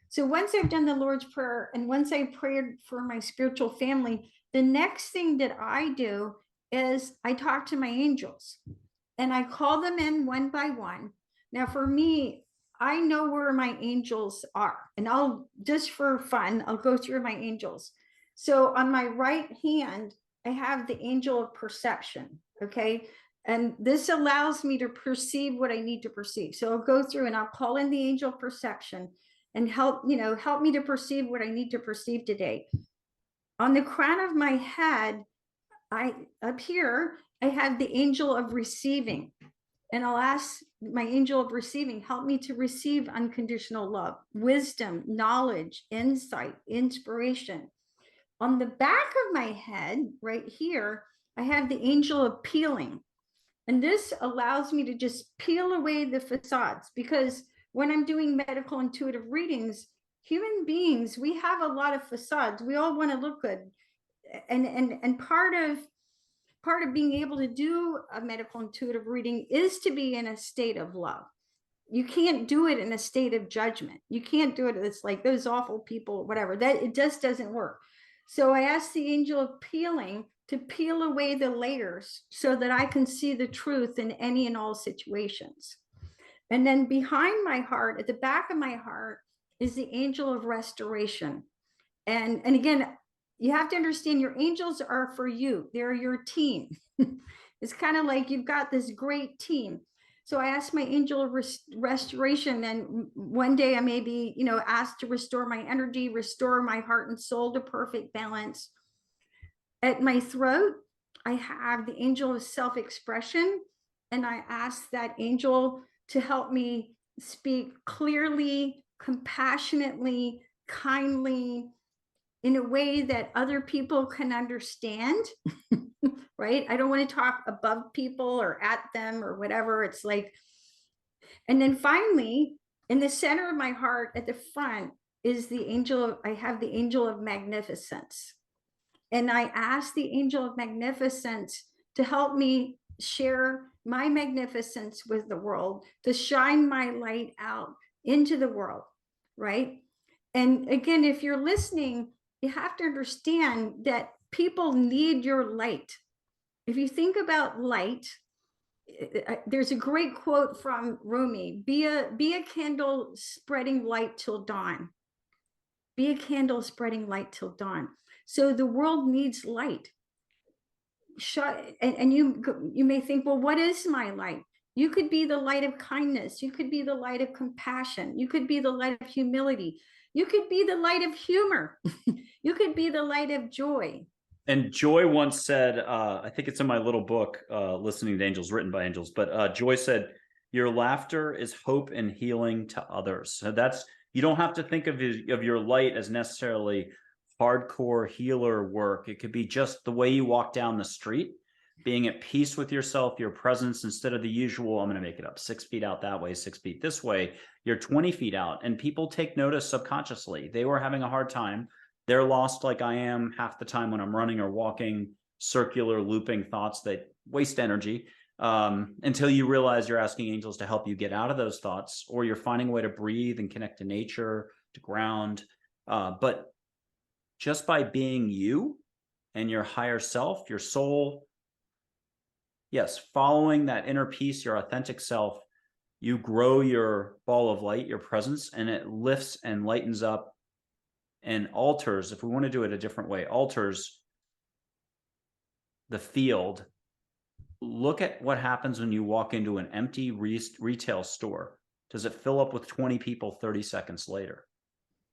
So once I've done the Lord's Prayer and once I prayed for my spiritual family, the next thing that I do is I talk to my angels and I call them in one by one. Now, for me, I know where my angels are, and I'll just for fun, I'll go through my angels. So on my right hand, I have the angel of perception. Okay. And this allows me to perceive what I need to perceive. So I'll go through and I'll call in the angel of perception and help me to perceive what I need to perceive today. On the crown of my head, up here, I have the angel of receiving. And I'll ask my angel of receiving, help me to receive unconditional love, wisdom, knowledge, insight, inspiration. On the back of my head, right here, I have the angel of peeling. And this allows me to just peel away the facades because when I'm doing medical intuitive readings, human beings, we have a lot of facades. We all want to look good. And part of being able to do a medical intuitive reading is to be in a state of love. You can't do it in a state of judgment. You can't do it. It's like those awful people, whatever, that it just doesn't work. So I asked the angel of peeling to peel away the layers so that I can see the truth in any and all situations. And then behind my heart, at the back of my heart, is the angel of restoration. And again, you have to understand your angels are for you. They're your team. It's kind of like you've got this great team. So I asked my angel of restoration, and one day I may be, asked to restore my energy, restore my heart and soul to perfect balance. At my throat, I have the angel of self-expression, and I ask that angel to help me speak clearly, compassionately, kindly, in a way that other people can understand, right? I don't want to talk above people or at them or whatever. It's like, and then finally, in the center of my heart at the front is the angel I have the angel of magnificence. And I ask the angel of magnificence to help me share my magnificence with the world, to shine my light out, into the world, right? And again, if you're listening, you have to understand that people need your light. If you think about light, there's a great quote from Rumi: be a candle spreading light till dawn. Be a candle spreading light till dawn. So the world needs light. And you may think, well, what is my light? You could be the light of kindness. You could be the light of compassion. You could be the light of humility. You could be the light of humor. You could be the light of joy. And Joy once said, I think it's in my little book, Listening to Angels, written by angels, but Joy said, your laughter is hope and healing to others. So that's, you don't have to think of your light as necessarily hardcore healer work. It could be just the way you walk down the street, being at peace with yourself, your presence, instead of the usual, I'm going to make it up, 6 feet out that way, 6 feet this way, you're 20 feet out, and people take notice subconsciously. They were having a hard time. They're lost like I am half the time when I'm running or walking, circular looping thoughts that waste energy, until you realize you're asking angels to help you get out of those thoughts, or you're finding a way to breathe and connect to nature, to ground. But just by being you and your higher self, your soul, yes, following that inner peace, your authentic self, you grow your ball of light, your presence, and it lifts and lightens up and alters, if we want to do it a different way, alters the field. Look at what happens when you walk into an empty retail store. Does it fill up with 20 people 30 seconds later?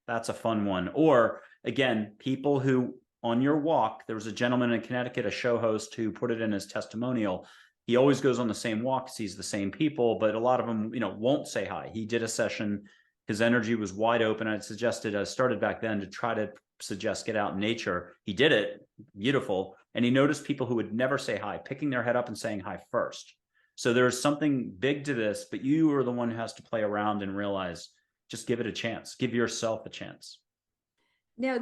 That's a fun one. Or again, people who on your walk, there was a gentleman in Connecticut, a show host, who put it in his testimonial. He always goes on the same walk, sees the same people, but a lot of them, won't say hi. He did a session. His energy was wide open. I started back then to try to suggest get out in nature. He did it, beautiful. And he noticed people who would never say hi, picking their head up and saying hi first. So there's something big to this, but you are the one who has to play around and realize, just give it a chance. Give yourself a chance. Now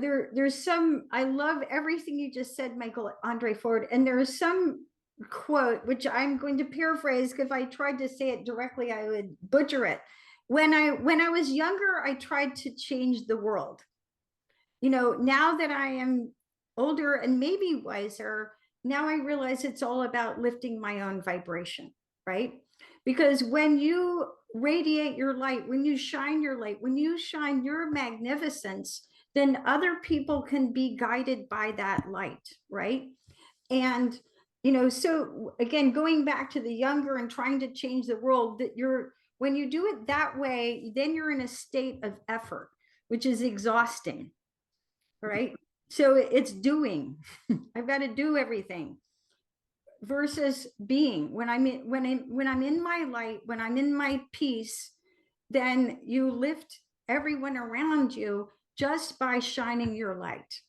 I love everything you just said, Michael Andre Ford. And there is some quote, which I'm going to paraphrase, because if I tried to say it directly, I would butcher it. When I was younger, I tried to change the world. Now that I am older and maybe wiser, now I realize it's all about lifting my own vibration, right? Because when you radiate your light, when you shine your light, when you shine your magnificence, then other people can be guided by that light, right? And so again, going back to the younger and trying to change the world, when you do it that way, then you're in a state of effort, which is exhausting, right? So it's doing. I've got to do everything, versus being. When I'm in my light, when I'm in my peace, then you lift everyone around you just by shining your light.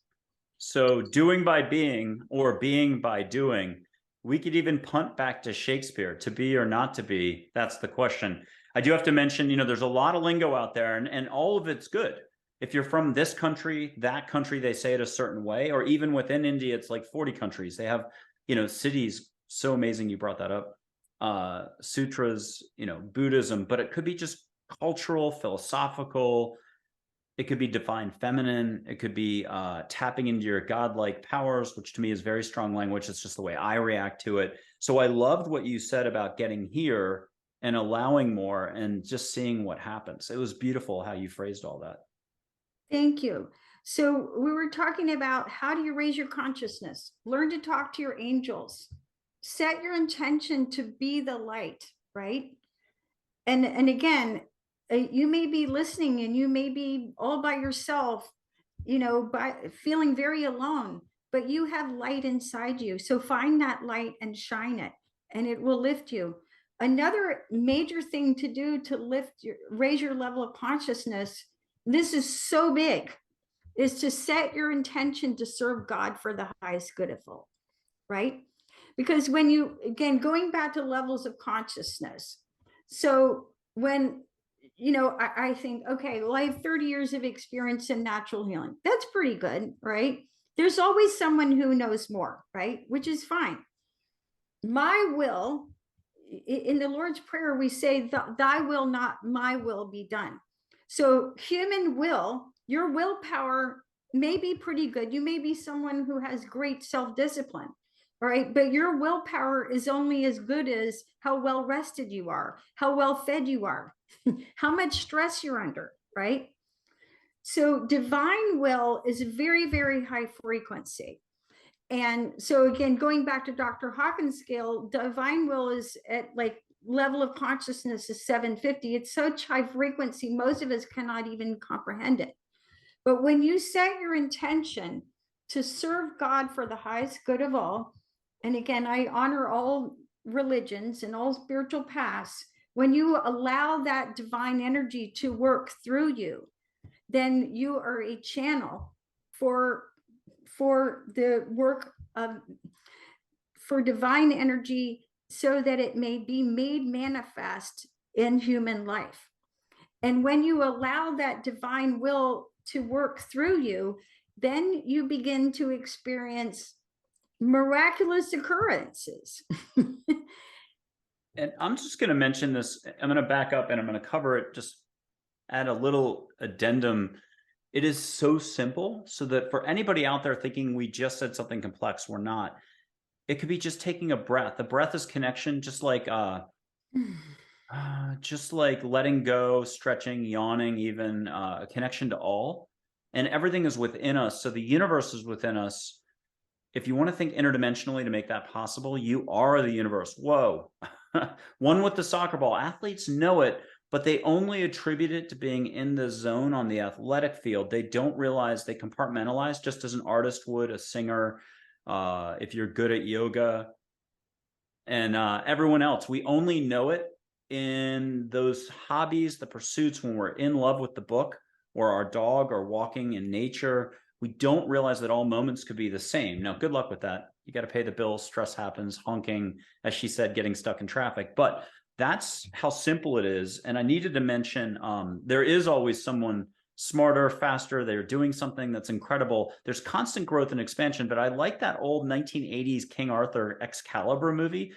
So doing by being, or being by doing. We could even punt back to Shakespeare, to be or not to be. That's the question. I do have to mention, there's a lot of lingo out there, and all of it's good. If you're from this country, that country, they say it a certain way, or even within India, it's like 40 countries. They have, cities. So amazing you brought that up. Sutras, Buddhism, but it could be just cultural, philosophical. It could be divine feminine. It could be tapping into your godlike powers, which to me is very strong language. It's just the way I react to it. So I loved what you said about getting here and allowing more and just seeing what happens. It was beautiful how you phrased all that. Thank you. So we were talking about, how do you raise your consciousness? Learn to talk to your angels. Set your intention to be the light, right? And again, you may be listening and you may be all by yourself, by feeling very alone, but you have light inside you. So find that light and shine it, and it will lift you. Another major thing to do to raise your level of consciousness, this is so big, is to set your intention to serve God for the highest good of all, right? Because when you, again, going back to levels of consciousness. So when, I think, okay, well, I have 30 years of experience in natural healing. That's pretty good, right? There's always someone who knows more, right? Which is fine. My will in the Lord's Prayer, we say, thy will, not my will, be done. So human will, your willpower may be pretty good. You may be someone who has great self-discipline, all right? But your willpower is only as good as how well rested you are, how well fed you are, how much stress you're under, right? So divine will is a very, very high frequency. And so again, going back to Dr. Hawkins' scale, divine will is at like level of consciousness is 750. It's such high frequency, most of us cannot even comprehend it. But when you set your intention to serve God for the highest good of all, and again, I honor all religions and all spiritual paths, when you allow that divine energy to work through you, then you are a channel for the work of, for divine energy, so that it may be made manifest in human life. And when you allow that divine will to work through you, then you begin to experience miraculous occurrences. And I'm just going to mention this. I'm going to back up and I'm going to cover it, just add a little addendum. It is so simple, so that for anybody out there thinking we just said something complex, we're not. It could be just taking a breath. A breath is connection, just like letting go, stretching, yawning, even a connection to all. And everything is within us. So the universe is within us. If you want to think interdimensionally to make that possible, you are the universe. Whoa. One with the soccer ball. Athletes know it, but they only attribute it to being in the zone on the athletic field. They don't realize they compartmentalize, just as an artist would, a singer, if you're good at yoga, and everyone else. We only know it in those hobbies, the pursuits, when we're in love with the book or our dog or walking in nature. We don't realize that all moments could be the same. Now, good luck with that. You got to pay the bills, stress happens, honking, as she said, getting stuck in traffic. But that's how simple it is. And I needed to mention, there is always someone smarter, faster. They're doing something that's incredible. There's constant growth and expansion. But I like that old 1980s King Arthur Excalibur movie.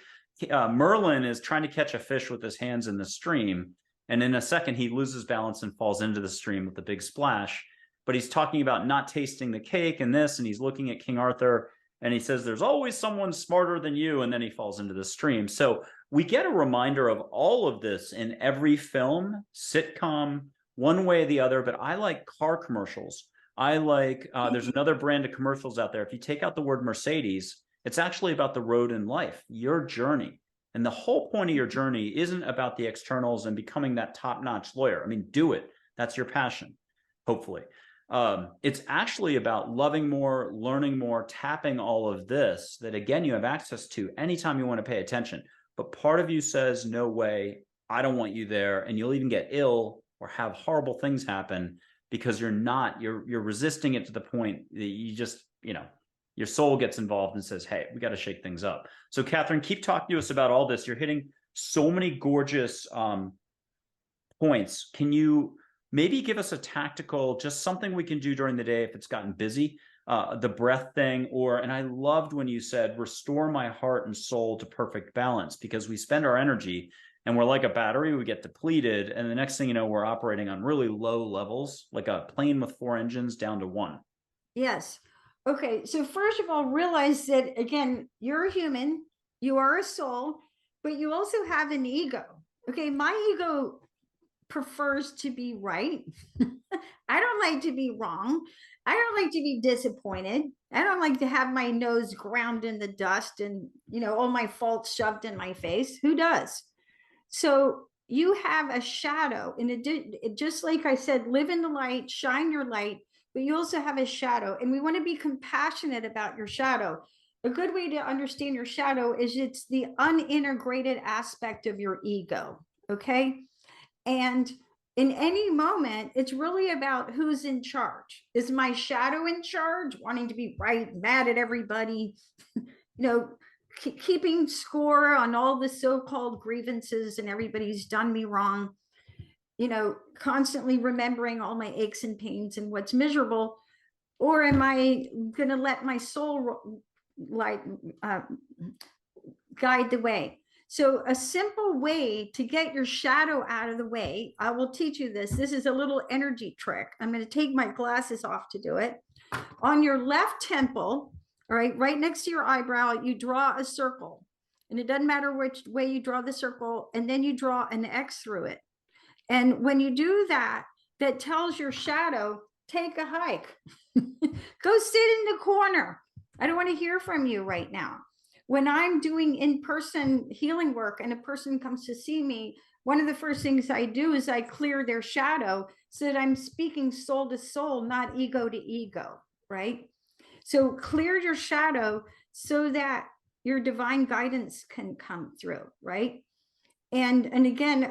Merlin is trying to catch a fish with his hands in the stream. And in a second, he loses balance and falls into the stream with a big splash. But he's talking about not tasting the cake and this, and he's looking at King Arthur, and he says, there's always someone smarter than you, and then he falls into the stream. So we get a reminder of all of this in every film, sitcom, one way or the other. But I like car commercials. I like, there's another brand of commercials out there. If you take out the word Mercedes, it's actually about the road in life, your journey. And the whole point of your journey isn't about the externals and becoming that top-notch lawyer. I mean, do it. That's your passion, hopefully. It's actually about loving more, learning more, tapping all of this that, again, you have access to anytime you want to pay attention. But part of you says, no way, I don't want you there. And you'll even get ill or have horrible things happen because you're resisting it to the point that you just, your soul gets involved and says, hey, we got to shake things up. So Catherine, keep talking to us about all this. You're hitting so many gorgeous points. Can you maybe give us a tactical, just something we can do during the day if it's gotten busy, the breath thing, and I loved when you said, restore my heart and soul to perfect balance, because we spend our energy and we're like a battery, we get depleted. And the next thing you know, we're operating on really low levels, like a plane with 4 engines down to 1. Yes. Okay. So first of all, realize that, again, you're a human, you are a soul, but you also have an ego. Okay. My ego prefers to be right. I don't like to be wrong. I don't like to be disappointed. I don't like to have my nose ground in the dust and, all my faults shoved in my face. Who does? So you have a shadow, and it just like I said, live in the light, shine your light, but you also have a shadow, and we want to be compassionate about your shadow. A good way to understand your shadow is it's the unintegrated aspect of your ego. Okay. And in any moment, it's really about who's in charge. Is my shadow in charge, wanting to be right, mad at everybody, keeping score on all the so-called grievances and everybody's done me wrong, constantly remembering all my aches and pains and what's miserable? Or am I going to let my soul guide the way? So a simple way to get your shadow out of the way, I will teach you this. This is a little energy trick. I'm going to take my glasses off to do it. On your left temple, all right, right next to your eyebrow, you draw a circle. And it doesn't matter which way you draw the circle, and then you draw an X through it. And when you do that, that tells your shadow, take a hike. Go sit in the corner. I don't want to hear from you right now. When I'm doing in-person healing work and a person comes to see me, one of the first things I do is I clear their shadow so that I'm speaking soul to soul, not ego to ego, right? So clear your shadow so that your divine guidance can come through, right? And again,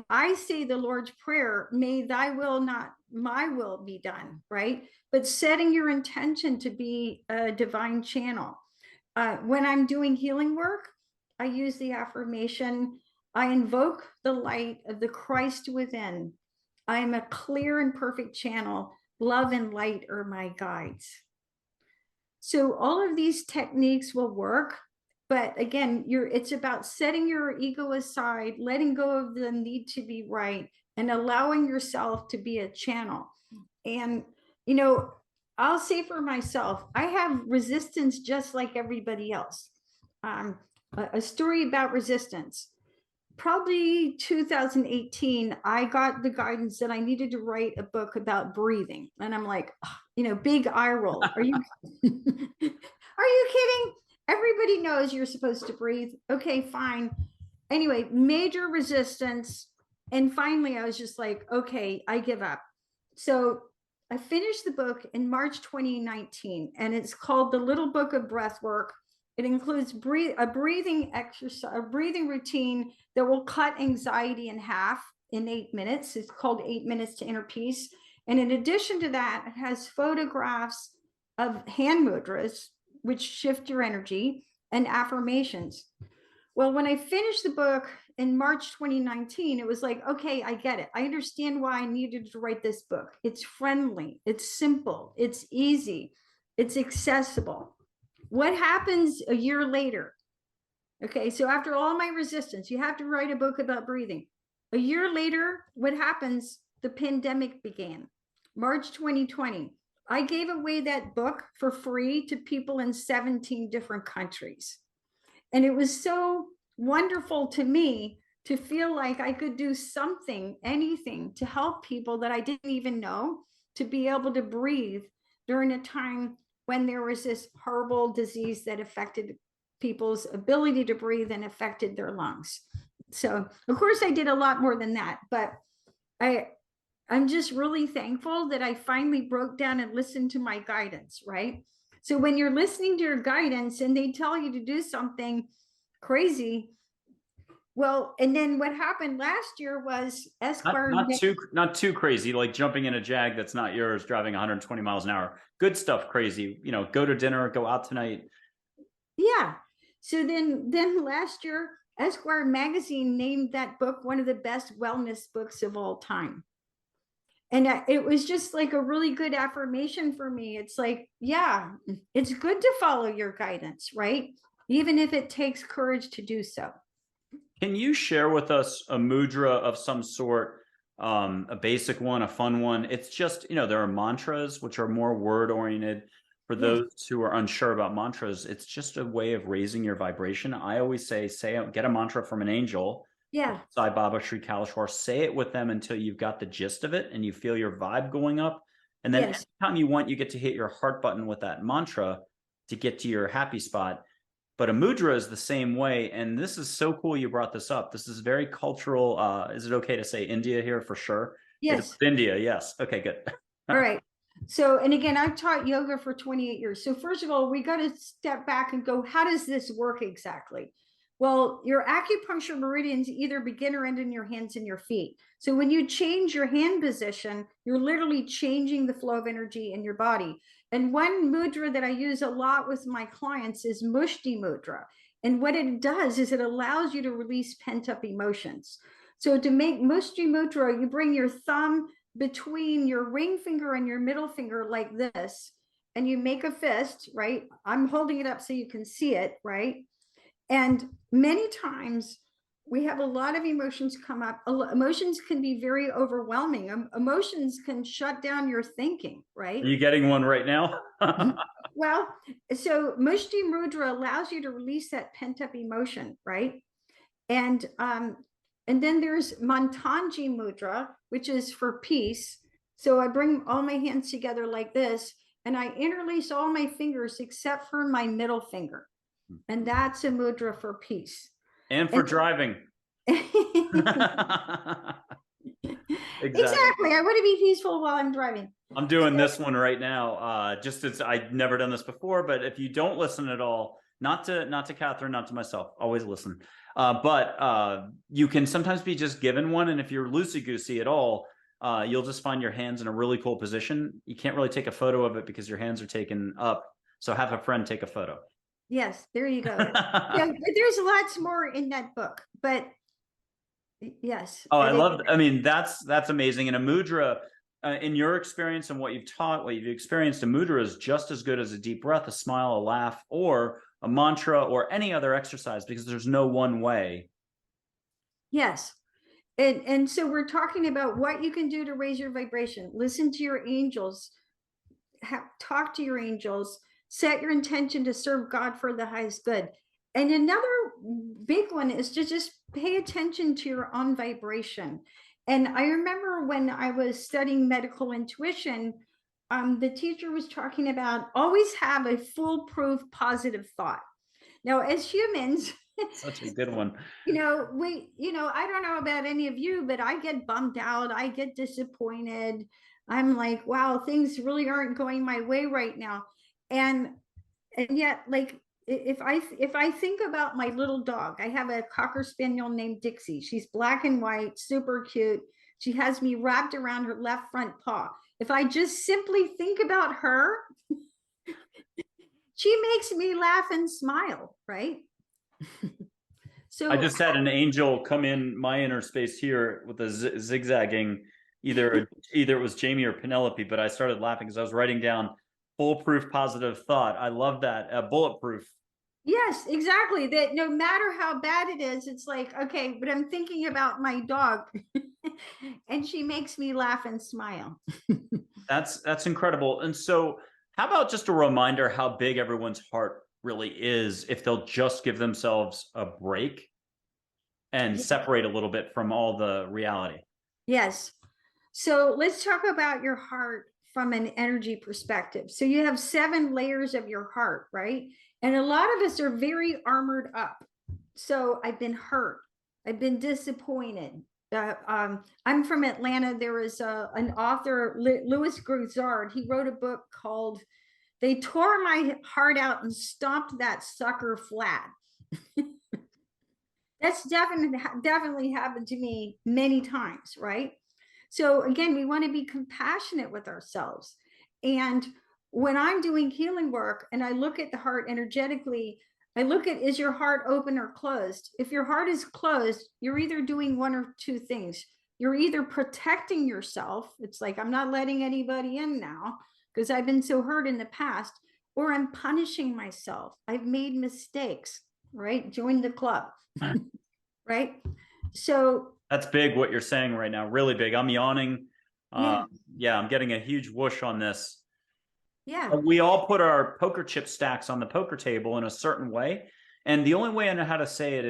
I say the Lord's Prayer, may thy will, not my will, be done, right? But setting your intention to be a divine channel. When I'm doing healing work, I use the affirmation, I invoke the light of the Christ within. I am a clear and perfect channel. Love and light are my guides. So all of these techniques will work. But again, it's about setting your ego aside, letting go of the need to be right, and allowing yourself to be a channel. And, you know, I'll say for myself, I have resistance just like everybody else. A story about resistance. Probably 2018, I got the guidance that I needed to write a book about breathing. And I'm like, you know, big eye roll. Are you, are you kidding? Everybody knows you're supposed to breathe. Okay, fine. Anyway, major resistance. And finally, I was just like, okay, I give up. So I finished the book in March 2019, and it's called The Little Book of Breathwork. It includes a breathing exercise, a breathing routine that will cut anxiety in half in 8 minutes. It's called 8 Minutes to Inner Peace. And in addition to that, it has photographs of hand mudras, which shift your energy, and affirmations. Well, when I finished the book in March 2019, it was like, okay, I get it. I understand why I needed to write this book. It's friendly, it's simple, it's easy, it's accessible. What happens a year later? Okay, so after all my resistance, you have to write a book about breathing. A year later, what happens? The pandemic began, March 2020. I gave away that book for free to people in 17 different countries. And it was so wonderful to me to feel like I could do something, anything to help people that I didn't even know, to be able to breathe during a time when there was this horrible disease that affected people's ability to breathe and affected their lungs. So of course I did a lot more than that, but I'm just really thankful that I finally broke down and listened to my guidance, right? So when you're listening to your guidance and they tell you to do something crazy, well, and then what happened last year was Esquire. Not too crazy, like jumping in a Jag that's not yours, driving 120 miles an hour. Good stuff, crazy. You know, go to dinner, go out tonight. Yeah. So then last year, Esquire magazine named that book one of the best wellness books of all time. And it was just like a really good affirmation for me. It's like, yeah, it's good to follow your guidance, right? Even if it takes courage to do so. Can you share with us a mudra of some sort, a basic one, a fun one? It's just, you know, there are mantras, which are more word oriented. For those who are unsure about mantras, it's just a way of raising your vibration. I always say, get a mantra from an angel. Yeah. Sai Baba, Sri Kalishwar, say it with them until you've got the gist of it and you feel your vibe going up. And then anytime you want, you get to hit your heart button with that mantra to get to your happy spot. But a mudra is the same way. And this is so cool you brought this up. This is very cultural. Is it okay to say India here for sure? Yes. It's India. Yes. Okay, good. All right. So, and again, I've taught yoga for 28 years. So first of all, we got to step back and go, how does this work exactly? Well, your acupuncture meridians either begin or end in your hands and your feet. So when you change your hand position, you're literally changing the flow of energy in your body. And one mudra that I use a lot with my clients is Mushti mudra. And what it does is it allows you to release pent-up emotions. So to make Mushti mudra, you bring your thumb between your ring finger and your middle finger like this, and you make a fist, right? I'm holding it up so you can see it, right? And many times we have a lot of emotions come up. Emotions can be very overwhelming. Emotions can shut down your thinking, right? Are you getting one right now? Well, so Mushti Mudra allows you to release that pent-up emotion, right? And then there's Mantanji Mudra, which is for peace. So I bring all my hands together like this, and I interlace all my fingers except for my middle finger. And that's a mudra for peace. And for driving. Exactly. I want to be peaceful while I'm driving. I'm doing this one right now. Just as I've never done this before, but if you don't listen at all, not to Catherine, not to myself, always listen. But you can sometimes be just given one, and if you're loosey-goosey at all, you'll just find your hands in a really cool position. You can't really take a photo of it because your hands are taken up. So have a friend take a photo. Yes, there you go. Yeah, there's lots more in that book, but yes. Oh, I mean, that's amazing. And a mudra, in your experience and what you've taught, what you've experienced, a mudra is just as good as a deep breath, a smile, a laugh, or a mantra, or any other exercise, because there's no one way. Yes. And so we're talking about what you can do to raise your vibration. Listen to your angels, talk to your angels, set your intention to serve God for the highest good. And another big one is to just pay attention to your own vibration. And I remember when I was studying medical intuition, the teacher was talking about always have a foolproof positive thought. Now, as humans, such a good one. I don't know about any of you, but I get bummed out. I get disappointed. I'm like, wow, things really aren't going my way right now. And yet, like, if I think about my little dog, I have a Cocker Spaniel named Dixie. She's black and white, super cute. She has me wrapped around her left front paw. If I just simply think about her, she makes me laugh and smile, right? So I just had an angel come in my inner space here with a zigzagging. Either it was Jamie or Penelope, but I started laughing because I was writing down foolproof positive thought. I love that. Bulletproof. Yes, exactly. That no matter how bad it is, it's like, okay, but I'm thinking about my dog and she makes me laugh and smile. That's incredible. And so how about just a reminder how big everyone's heart really is if they'll just give themselves a break and separate a little bit from all the reality? Yes. So let's talk about your heart from an energy perspective. So you have 7 layers of your heart, right? And a lot of us are very armored up. So I've been hurt. I've been disappointed. I'm from Atlanta. There was an author, Louis Grizzard. He wrote a book called "They Tore My Heart Out and Stomped That Sucker Flat." That's definitely happened to me many times, right? So again, we want to be compassionate with ourselves. And when I'm doing healing work and I look at the heart energetically, I look at, is your heart open or closed? If your heart is closed, you're either doing one or two things. You're either protecting yourself. It's like, I'm not letting anybody in now because I've been so hurt in the past, or I'm punishing myself. I've made mistakes, right? Join the club, right? So that's big what you're saying right now, really big. I'm yawning. Yeah, I'm getting a huge whoosh on this. Yeah. We all put our poker chip stacks on the poker table in a certain way. And the only way I know how to say it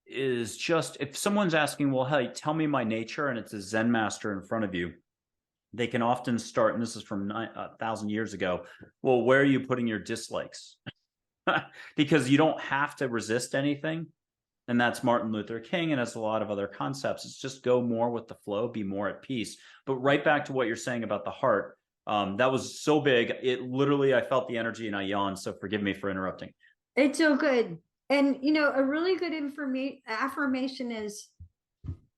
is just if someone's asking, well, hey, tell me my nature, and it's a Zen master in front of you, they can often start, and this is from 1,000 years ago, well, where are you putting your dislikes? Because you don't have to resist anything. And that's Martin Luther King, and it's a lot of other concepts. It's just go more with the flow, be more at peace. But right back to what you're saying about the heart, that was so big. It literally, I felt the energy and I yawned. So forgive me for interrupting. It's so good. And, a really good affirmation is,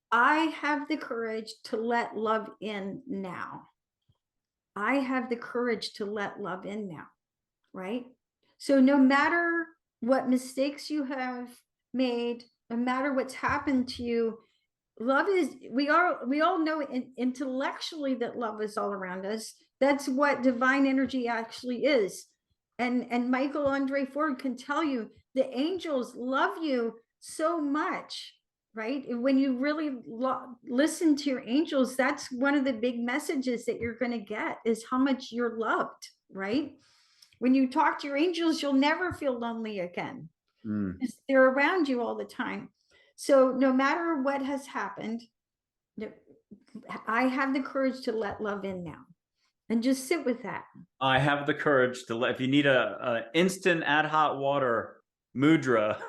I have the courage to let love in now. I have the courage to let love in now, right? So no matter what mistakes you have made, no matter what's happened to you, love is, we all know intellectually that love is all around us. That's what divine energy actually is. And Michael Andre Ford can tell you the angels love you so much, right? And when you really listen to your angels, that's one of the big messages that you're going to get, is how much you're loved, right? When you talk to your angels, you'll never feel lonely again. They're around you all the time. So no matter what has happened, I have the courage to let love in now, and just sit with that. I have the courage to let, if you need a instant add hot water mudra,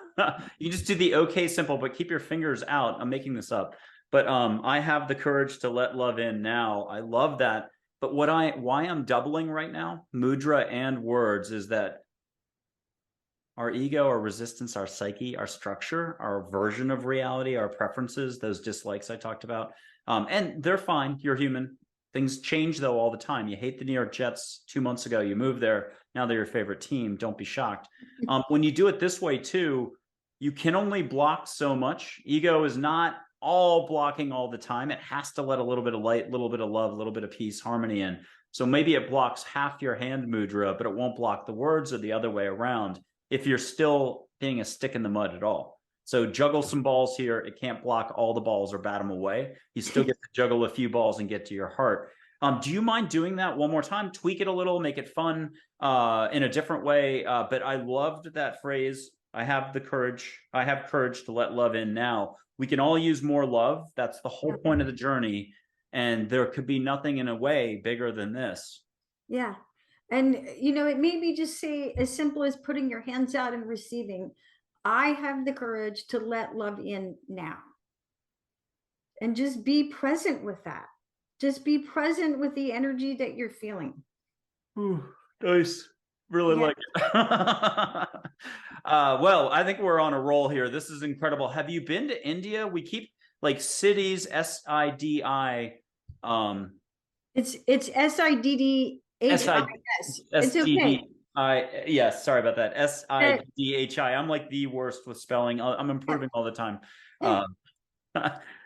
you just do the okay simple, but keep your fingers out. I'm making this up, but I have the courage to let love in now. I love that. But why I'm doubling right now, mudra and words, is that our ego, our resistance, our psyche, our structure, our version of reality, our preferences, those dislikes I talked about, and they're fine. You're human. Things change, though, all the time. You hate the New York Jets 2 months ago. You moved there. Now they're your favorite team. Don't be shocked. When you do it this way, too, you can only block so much. Ego is not all blocking all the time. It has to let a little bit of light, a little bit of love, a little bit of peace, harmony in. So maybe it blocks half your hand mudra, but it won't block the words, or the other way around, if you're still being a stick in the mud at all. So juggle some balls here. It can't block all the balls or bat them away. You still get to juggle a few balls and get to your heart. Do you mind doing that one more time? Tweak it a little, make it fun in a different way. But I loved that phrase. I have the courage. I have courage to let love in now. We can all use more love. That's the whole point of the journey. And there could be nothing in a way bigger than this. Yeah. And, you know, it may be just say as simple as putting your hands out and receiving. I have the courage to let love in now. And just be present with that. Just be present with the energy that you're feeling. Ooh, nice. Really like it. Well, I think we're on a roll here. This is incredible. Have you been to India? We keep like cities, S-I-D-I. It's S-I-D-D-H-I-S. It's okay. Yes, sorry about that. S-I-D-H-I. I'm like the worst with spelling. I'm improving all the time.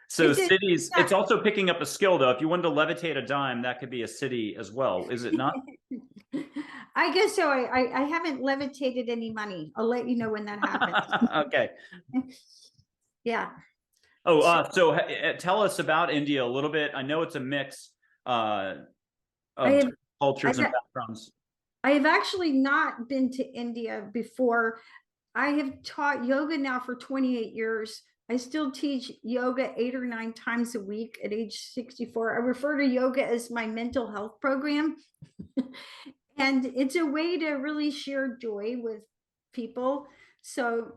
So cities, it's also picking up a skill, though. If you wanted to levitate a dime, that could be a city as well, is it not? I guess so. I haven't levitated any money. I'll let you know when that happens. Okay. Yeah. Oh, so tell us about India a little bit. I know it's a mix of cultures and backgrounds. I have actually not been to India before. I have taught yoga now for 28 years. I still teach yoga 8 or 9 times a week at age 64. I refer to yoga as my mental health program. And it's a way to really share joy with people. So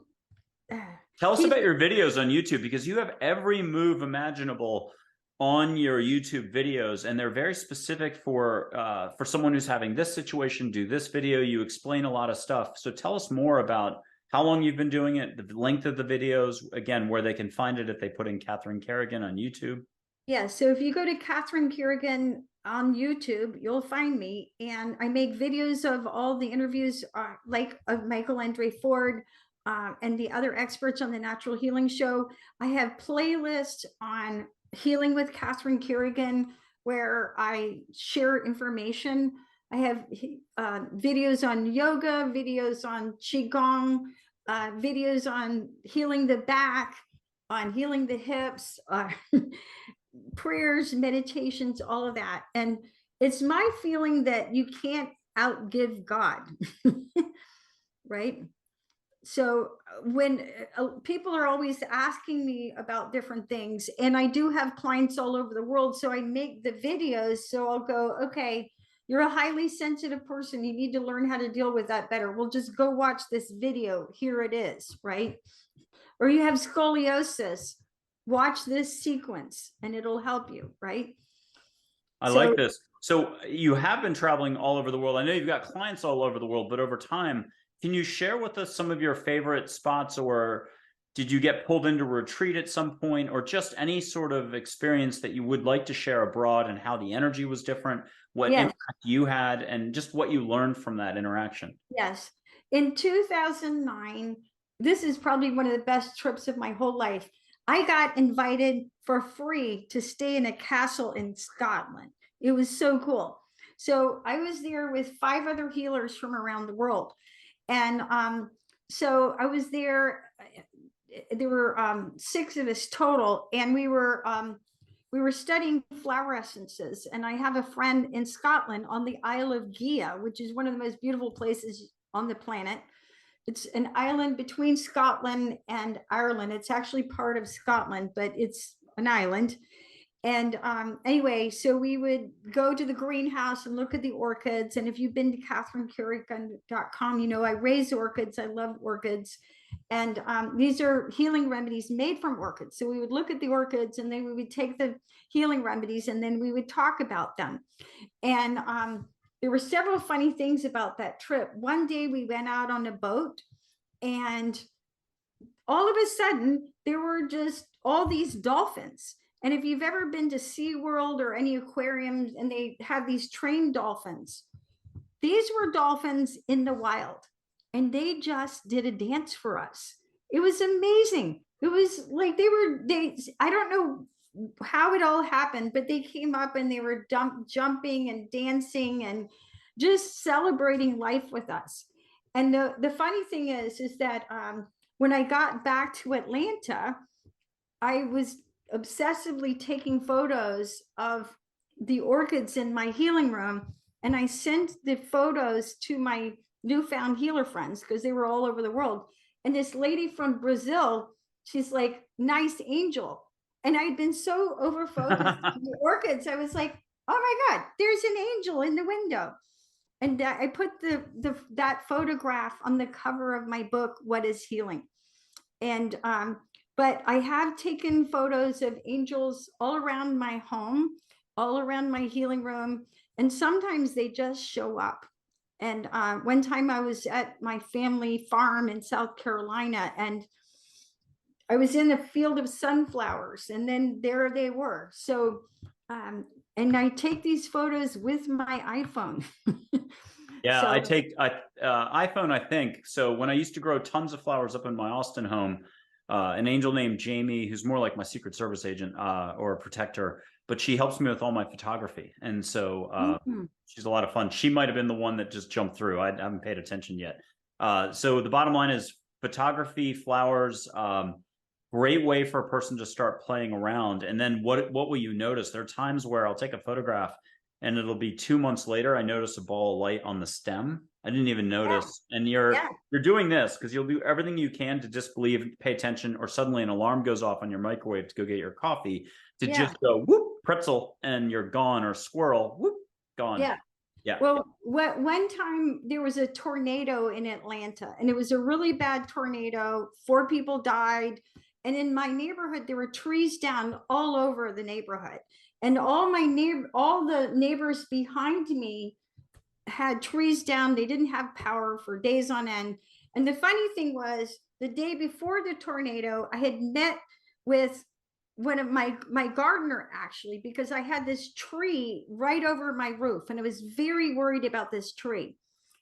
tell us about your videos on YouTube, because you have every move imaginable on your YouTube videos, and they're very specific for someone who's having this situation. Do this video. You explain a lot of stuff. So tell us more about how long you've been doing it, the length of the videos, again, where they can find it if they put in Catherine Carrigan on YouTube. Yeah, so if you go to Catherine Carrigan on YouTube, you'll find me. And I make videos of all the interviews like of Michael Andre Ford and the other experts on the Natural Healing Show. I have playlists on Healing with Catherine Carrigan where I share information. I have videos on yoga, videos on Qigong, videos on healing the back, on healing the hips, prayers, meditations, all of that. And it's my feeling that you can't outgive God, right? So when people are always asking me about different things, and I do have clients all over the world, so I make the videos. So I'll go, okay, you're a highly sensitive person. You need to learn how to deal with that better. We'll just go watch this video. Here it is, right? Or you have scoliosis. Watch this sequence and it'll help you, right? I like this. So you have been traveling all over the world. I know you've got clients all over the world, but over time, can you share with us some of your favorite spots, or did you get pulled into a retreat at some point, or just any sort of experience that you would like to share abroad, and how the energy was different, what impact you had, and just what you learned from that interaction? Yes. In 2009, this is probably one of the best trips of my whole life. I got invited for free to stay in a castle in Scotland. It was so cool. So I was there with 5 other healers from around the world. And so I was there. There were 6 of us total, and we were studying flower essences. And I have a friend in Scotland on the Isle of Gia, which is one of the most beautiful places on the planet. It's an island between Scotland and Ireland. It's actually part of Scotland, but it's an island. And anyway, so we would go to the greenhouse and look at the orchids. And if you've been to CATHERINECARRIGAN.com, you know I raise orchids. I love orchids. And these are healing remedies made from orchids. So we would look at the orchids, and then we would take the healing remedies, and then we would talk about them. And there were several funny things about that trip. One day we went out on a boat, and all of a sudden there were just all these dolphins. And if you've ever been to SeaWorld or any aquariums, and they have these trained dolphins, these were dolphins in the wild, and they just did a dance for us. It was amazing. It was like I don't know how it all happened, but they came up and they were jumping and dancing and just celebrating life with us. And the funny thing is that when I got back to Atlanta, I was obsessively taking photos of the orchids in my healing room, and I sent the photos to my newfound healer friends because they were all over the world. And this lady from Brazil, she's like, "Nice angel." And I'd been so over focused on the orchids, I was like, "Oh my God, there's an angel in the window." And I put that photograph on the cover of my book, What is Healing? And but I have taken photos of angels all around my home, all around my healing room, and sometimes they just show up. And one time I was at my family farm in South Carolina, and I was in a field of sunflowers, and then there they were. So, and I take these photos with my iPhone. Yeah, So, I take iPhone, I think. So when I used to grow tons of flowers up in my Austin home, an angel named Jamie, who's more like my Secret Service agent or a protector, but she helps me with all my photography. And so she's a lot of fun. She might have been the one that just jumped through. I haven't paid attention yet. So the bottom line is photography, flowers, great way for a person to start playing around. And then what will you notice? There are times where I'll take a photograph and it'll be 2 months later, I notice a ball of light on the stem. I didn't even notice. Yeah. And you're doing this because you'll do everything you can to disbelieve, pay attention, or suddenly an alarm goes off on your microwave to go get your coffee, to just go whoop, pretzel, and you're gone, or squirrel, whoop, gone. Yeah. Yeah. Well, one time there was a tornado in Atlanta, and it was a really bad tornado. 4 people died. And in my neighborhood, there were trees down all over the neighborhood. And all the neighbors behind me had trees down. They didn't have power for days on end. And the funny thing was, the day before the tornado, I had met with one of my gardener, actually, because I had this tree right over my roof, and I was very worried about this tree.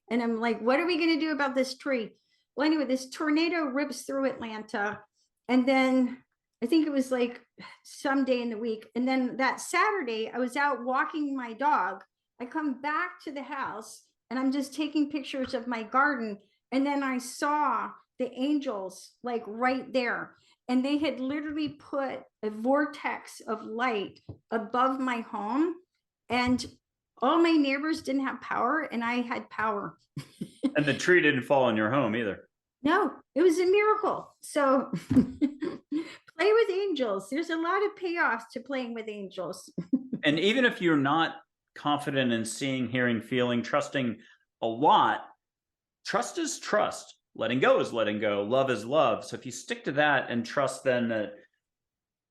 And I'm like, what are we going to do about this tree? Well, anyway, this tornado rips through Atlanta, and then I think it was like some day in the week. And then that Saturday, I was out walking my dog. I come back to the house, and I'm just taking pictures of my garden. And then I saw the angels like right there. And they had literally put a vortex of light above my home. And all my neighbors didn't have power, and I had power. And the tree didn't fall in your home either. No, it was a miracle. So play with angels. There's a lot of payoffs to playing with angels. And even if you're not confident in seeing, hearing, feeling, trusting a lot, trust is trust. Letting go is letting go. Love is love. So if you stick to that and trust then that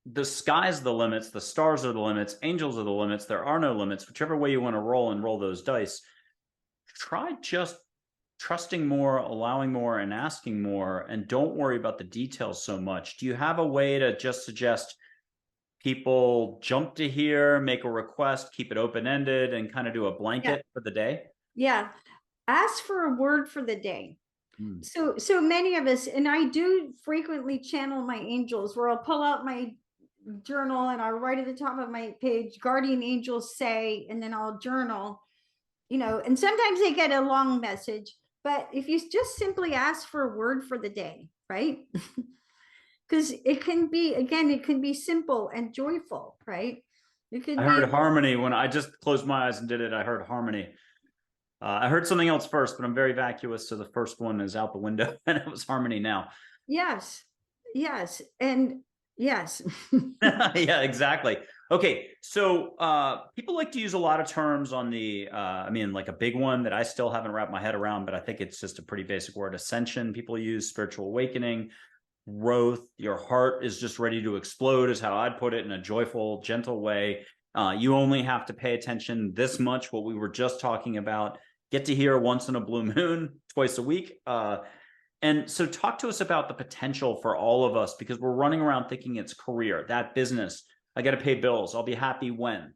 the sky's the limits, the stars are the limits, angels are the limits, there are no limits, whichever way you want to roll and roll those dice, try just trusting more, allowing more, and asking more, and don't worry about the details so much. Do you have a way to just suggest people jump to here, make a request, keep it open-ended, and kind of do a blanket for the day? Yeah. Ask for a word for the day. So many of us, and I do frequently channel my angels, where I'll pull out my journal and I'll write at the top of my page, guardian angels say, and then I'll journal. you know, and sometimes they get a long message, but if you just simply ask for a word for the day, right? Because it can be, again, it can be simple and joyful, right? It could I be, heard harmony when I just closed my eyes and did it. I heard harmony. I heard something else first, but I'm very vacuous, so the first one is out the window, and it was harmony now. yes, yes, and yes. Yeah, exactly. Okay, so people like to use a lot of terms on the, I mean, like a big one that I still haven't wrapped my head around, but I think it's just a pretty basic word: ascension. People use spiritual awakening, growth. Your heart is just ready to explode, is how I'd put it, in a joyful, gentle way. You only have to pay attention this much, what we were just talking about. Get to hear once in a blue moon, twice a week. And so talk to us about the potential for all of us, because we're running around thinking it's career, that business. I got to pay bills. I'll be happy when,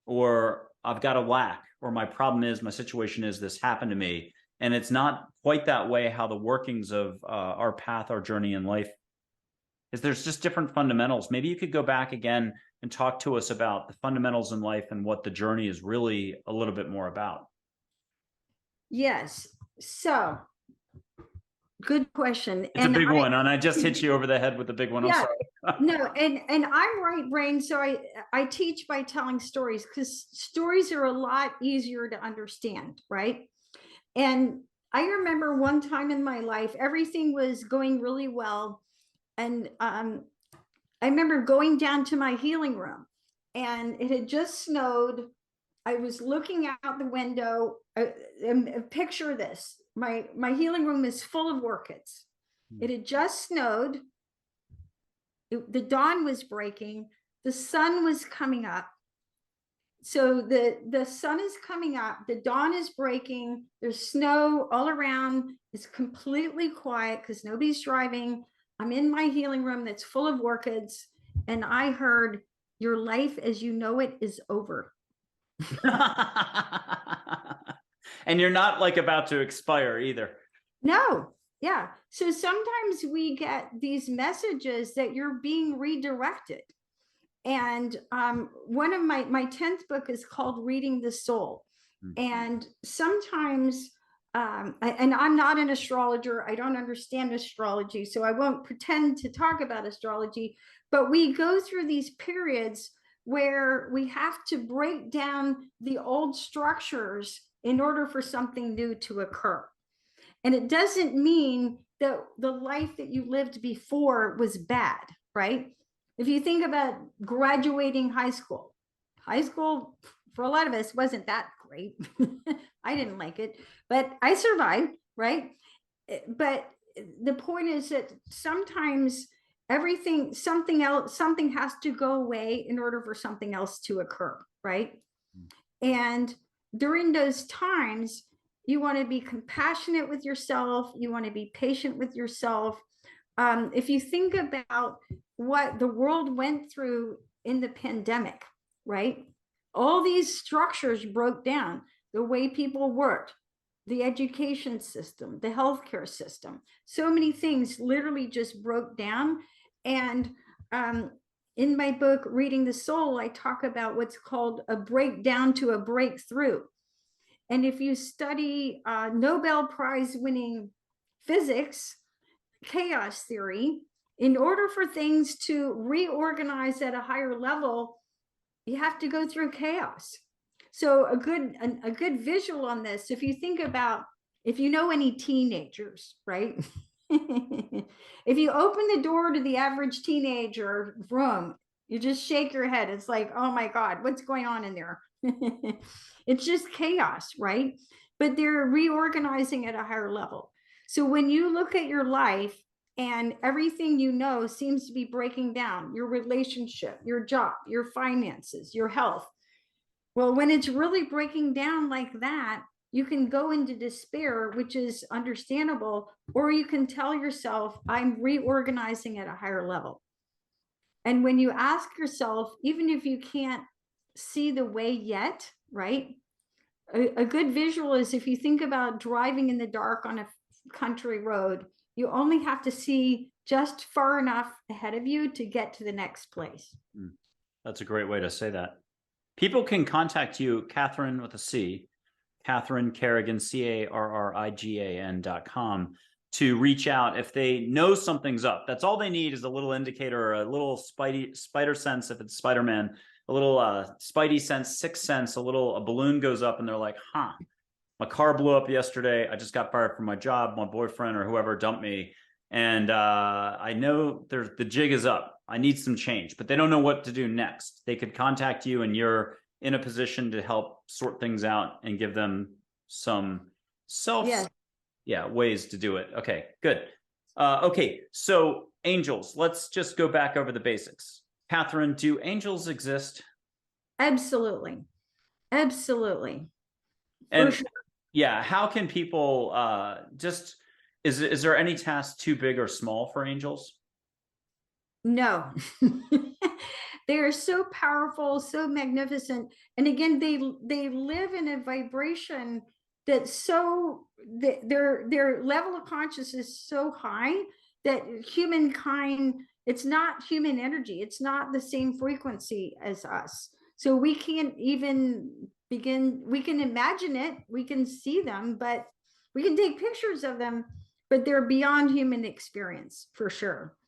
or I've got a lack, or my problem is, my situation is, this happened to me. And it's not quite that way. How the workings of our path, our journey in life is, there's just different fundamentals. Maybe you could go back again and talk to us about the fundamentals in life and what the journey is really a little bit more about. Yes. So good question. It's a big one, and I just hit you over the head with the big one. I'm yeah, sorry. no, and I'm right brain, so I teach by telling stories, because stories are a lot easier to understand, right? And I remember one time in my life, everything was going really well, and I remember going down to my healing room, and it had just snowed. I was looking out the window. Picture this: my healing room is full of orchids. It had just snowed. The dawn was breaking. The sun was coming up. So the sun is coming up. The dawn is breaking. There's snow all around. It's completely quiet because nobody's driving. I'm in my healing room that's full of orchids, and I heard, "Your life as you know it is over." And you're not like about to expire either. No, yeah. So sometimes we get these messages that you're being redirected. And one of my 10th book is called Reading the Soul. And sometimes, and I'm not an astrologer, I don't understand astrology, so I won't pretend to talk about astrology, but we go through these periods where we have to break down the old structures in order for something new to occur. And it doesn't mean that the life that you lived before was bad, right? If you think about graduating high school for a lot of us wasn't that great. I didn't like it, but I survived, right? But the point is that sometimes something has to go away in order for something else to occur, right? And during those times, you want to be compassionate with yourself. You want to be patient with yourself. If you think about what the world went through in the pandemic, right? All these structures broke down. The way people worked, the education system, the healthcare system, so many things literally just broke down. And in my book, Reading the Soul, I talk about what's called a breakdown to a breakthrough. And if you study Nobel Prize winning physics, chaos theory, in order for things to reorganize at a higher level, you have to go through chaos. So a good visual on this, if you think about, if you know any teenagers, right? If you open the door to the average teenager room, you just shake your head. It's like, oh my God, what's going on in there? It's just chaos, right? But they're reorganizing at a higher level. So when you look at your life and everything you know seems to be breaking down, your relationship, your job, your finances, your health, well, when it's really breaking down like that, you can go into despair, which is understandable, or you can tell yourself, I'm reorganizing at a higher level. And when you ask yourself, even if you can't see the way yet, right? A good visual is, if you think about driving in the dark on a country road, you only have to see just far enough ahead of you to get to the next place. That's a great way to say that. People can contact you, Catherine with a C, Catherine Carrigan, CARRIGAN.com, to reach out if they know something's up. That's all they need, is a little indicator, a little spider sense if it's Spider-Man, a little spidey sense, sixth sense, a balloon goes up and they're like, huh, my car blew up yesterday. I just got fired from my job. My boyfriend or whoever dumped me. And I know the jig is up. I need some change, but they don't know what to do next. They could contact you and you're in a position to help sort things out and give them some ways to do it. Okay, good. Okay, so angels, let's just go back over the basics. Catherine, do angels exist? Absolutely. Absolutely. And sure. Yeah, how can people is there any task too big or small for angels? No. They are so powerful, so magnificent. And again, they live in a vibration that's so, their level of consciousness is so high that humankind, it's not human energy. It's not the same frequency as us. So we can't even begin, we can imagine it, we can see them, but we can take pictures of them, but they're beyond human experience for sure.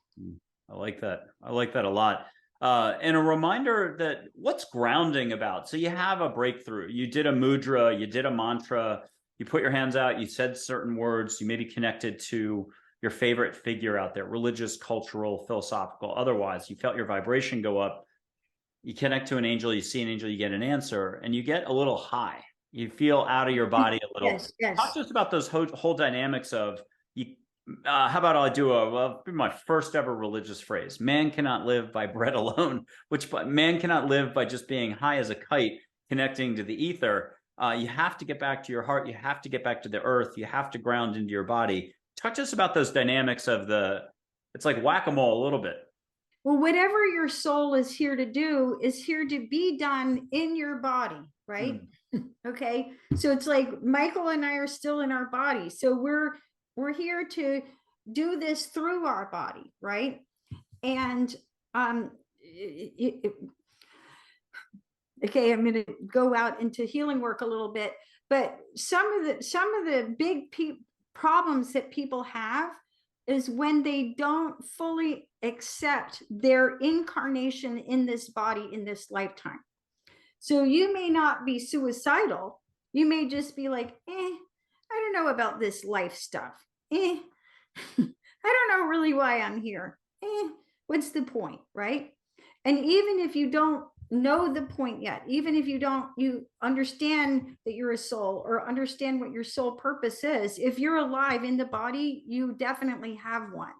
I like that. I like that a lot. And a reminder that what's grounding about. So you have a breakthrough. You did a mudra, you did a mantra, you put your hands out, you said certain words, you maybe connected to your favorite figure out there, religious, cultural, philosophical, otherwise. You felt your vibration go up. You connect to an angel, you see an angel, you get an answer, and you get a little high. You feel out of your body a little. Yes, yes. Not just about those whole dynamics of you. How about I do my first ever religious phrase? Man cannot live by bread alone. Man cannot live by just being high as a kite, connecting to the ether. You have to get back to your heart. You have to get back to the earth. You have to ground into your body. Talk to us about those dynamics of it's like whack-a-mole a little bit. Well, whatever your soul is here to do is here to be done in your body, right? Okay. So it's like Michael and I are still in our body. So we're here to do this through our body, right? And okay, I'm going to go out into healing work a little bit, but some of the big problems that people have is when they don't fully accept their incarnation in this body in this lifetime. So you may not be suicidal. You may just be like, I don't know about this life stuff. I don't know really why I'm here. What's the point, right? And even if you don't know the point yet, even if you understand that you're a soul or understand what your soul purpose is, if you're alive in the body, you definitely have one.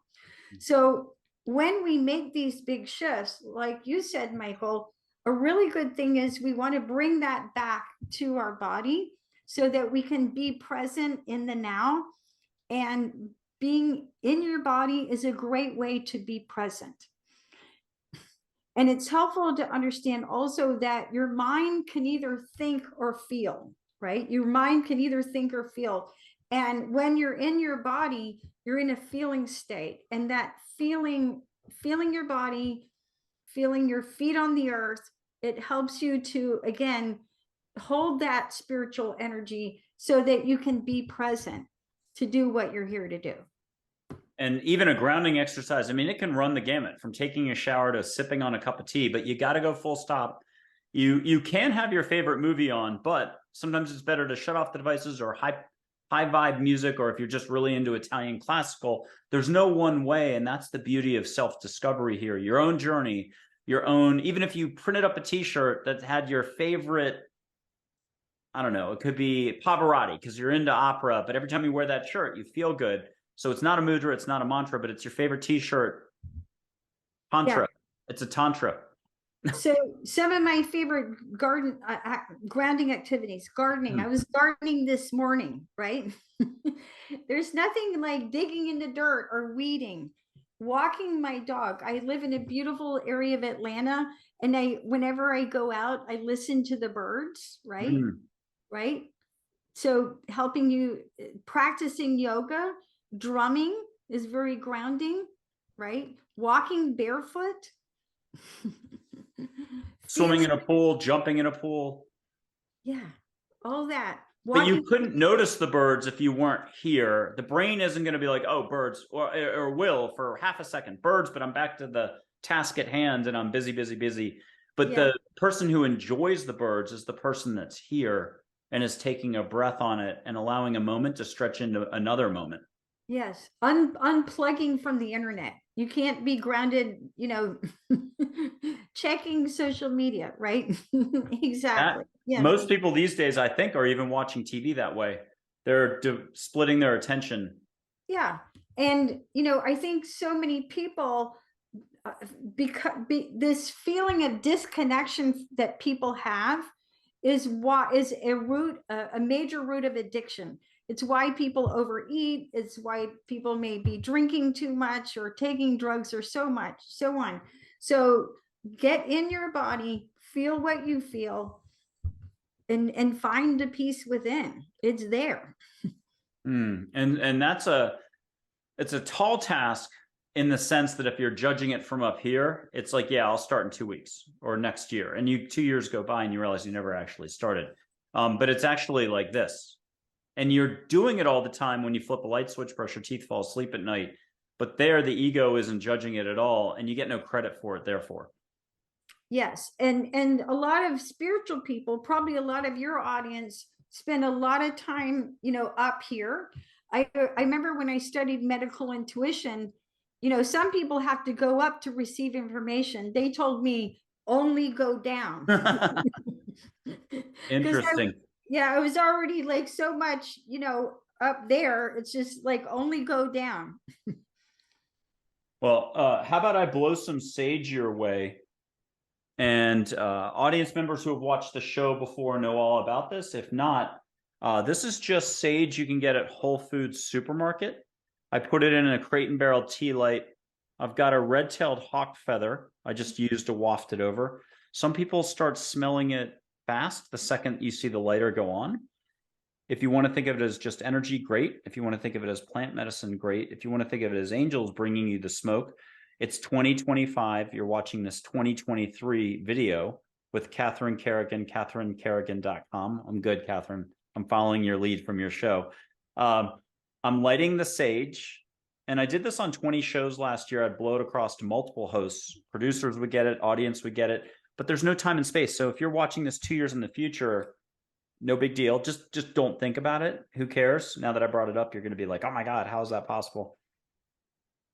So when we make these big shifts, like you said, Michael, a really good thing is we want to bring that back to our body so that we can be present in the now. And being in your body is a great way to be present. And it's helpful to understand also that your mind can either think or feel, right? Your mind can either think or feel. And when you're in your body, you're in a feeling state. And that feeling your body, feeling your feet on the earth, it helps you to, again, hold that spiritual energy so that you can be present to do what you're here to do. And even a grounding exercise, I mean, it can run the gamut from taking a shower to sipping on a cup of tea, but you got to go full stop. You can have your favorite movie on, but sometimes it's better to shut off the devices or high vibe music, or if you're just really into Italian classical. There's no one way, and that's the beauty of self-discovery here. Your own journey, your own, even if you printed up a t-shirt that had your favorite, I don't know, it could be Pavarotti because you're into opera, but every time you wear that shirt, you feel good. So it's not a mudra, it's not a mantra, but it's your favorite t-shirt. Tantra. Yeah. It's a tantra. So some of my favorite grounding activities, gardening. I was gardening this morning, right? There's nothing like digging in the dirt or weeding. Walking my dog. I live in a beautiful area of Atlanta, and whenever I go out, I listen to the birds, right? Right? So helping you, practicing yoga, drumming is very grounding, right? Walking barefoot. Swimming in a pool, jumping in a pool. Yeah, all that. But you walking. couldn't notice the birds if you weren't here. The brain isn't going to be like, oh, birds, or will for half a second, birds, but I'm back to the task at hand and I'm busy, busy, busy. But Yeah. the person who enjoys the birds is the person that's here and is taking a breath on it and allowing a moment to stretch into another moment. Yes, unplugging from the internet. You can't be grounded, checking social media, right? Exactly. Yeah. Most people these days, I think, are even watching TV that way. They're splitting their attention. Yeah. And, I think so many people, because this feeling of disconnection that people have is a major root of addiction. It's why people overeat. It's why people may be drinking too much or taking drugs or so on. So get in your body, feel what you feel, and find the peace within. It's there. And it's a tall task in the sense that if you're judging it from up here, it's like, yeah, I'll start in 2 weeks or next year. And 2 years go by and you realize you never actually started. But it's actually like this. And you're doing it all the time when you flip a light switch, brush your teeth, fall asleep at night. But there, the ego isn't judging it at all. And you get no credit for it, therefore. Yes. And a lot of spiritual people, probably a lot of your audience, spend a lot of time, up here. I remember when I studied medical intuition, some people have to go up to receive information. They told me only go down. Interesting. I was already like so much, up there. It's just like only go down. Well, how about I blow some sage your way? And audience members who have watched the show before know all about this. If not, this is just sage you can get at Whole Foods supermarket. I put it in a Crate and Barrel tea light. I've got a red-tailed hawk feather I just used to waft it over. Some people start smelling it fast the second you see the lighter go on. If you want to think of it as just energy, great. If you want to think of it as plant medicine, great. If you want to think of it as angels bringing you the smoke, it's 2025. You're watching this 2023 video with Catherine Carrigan, CatherineCarrigan.com. I'm good, Catherine. I'm following your lead from your show. I'm lighting the sage, and I did this on 20 shows last year. I'd blow it across to multiple hosts. Producers would get it, audience would get it, but there's no time and space. So if you're watching this 2 years in the future, no big deal. Just don't think about it. Who cares? Now that I brought it up, you're going to be like, oh my God, how is that possible?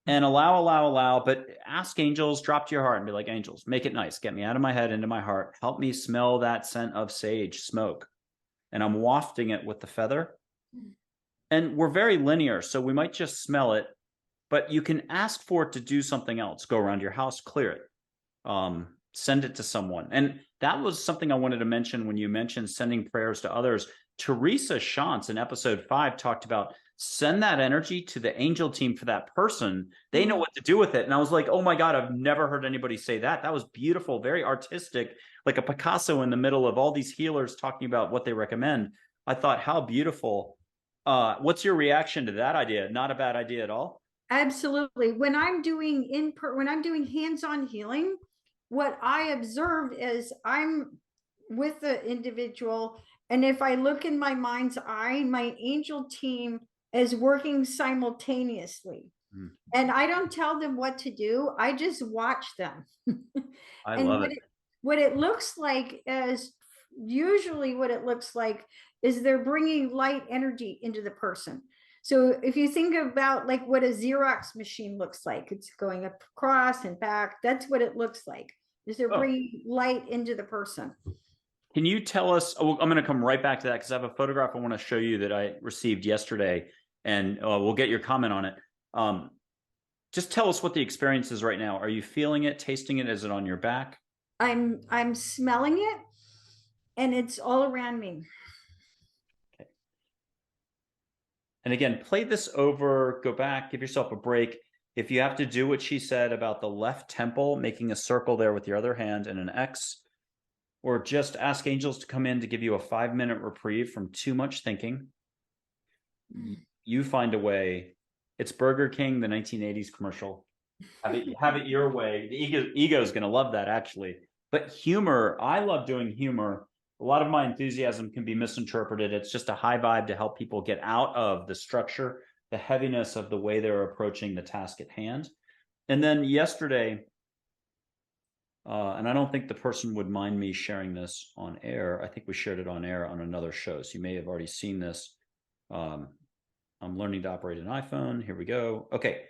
And allow, but ask angels, drop to your heart and be like, angels, make it nice. Get me out of my head, into my heart. Help me smell that scent of sage smoke. And I'm wafting it with the feather. And we're very linear, so we might just smell it, but you can ask for it to do something else. Go around your house, clear it, send it to someone. And that was something I wanted to mention when you mentioned sending prayers to others. Teresa Shantz in episode 5 talked about send that energy to the angel team for that person. They know what to do with it. And I was like, oh my God, I've never heard anybody say that. That was beautiful, very artistic, like a Picasso in the middle of all these healers talking about what they recommend. I thought, how beautiful. What's your reaction to that idea? Not a bad idea at all? Absolutely. When I'm doing hands-on healing, what I observe is I'm with the individual, and if I look in my mind's eye, my angel team is working simultaneously. And I don't tell them what to do. I just watch them. I And love it. What it looks like is usually is they're bringing light energy into the person. So if you think about like what a Xerox machine looks like, it's going across and back. That's what it looks like. Is they're bringing light into the person. Can you tell us? Oh, I'm going to come right back to that because I have a photograph I want to show you that I received yesterday, and we'll get your comment on it. Just tell us what the experience is right now. Are you feeling it, tasting it? Is it on your back? I'm smelling it, and it's all around me. Okay. And again, play this over, go back, give yourself a break. If you have to do what she said about the left temple, making a circle there with your other hand and an X, or just ask angels to come in to give you a 5-minute reprieve from too much thinking. You find a way. It's Burger King, the 1980s commercial. Have it your way. The ego is going to love that, actually. But humor, I love doing humor a lot of my enthusiasm can be misinterpreted. It's just a high vibe to help people get out of the structure, the heaviness of the way they're approaching the task at hand. And then yesterday, and I don't think the person would mind me sharing this on air. I think we shared it on air on another show. So you may have already seen this. I'm learning to operate an iPhone. Here we go. Okay.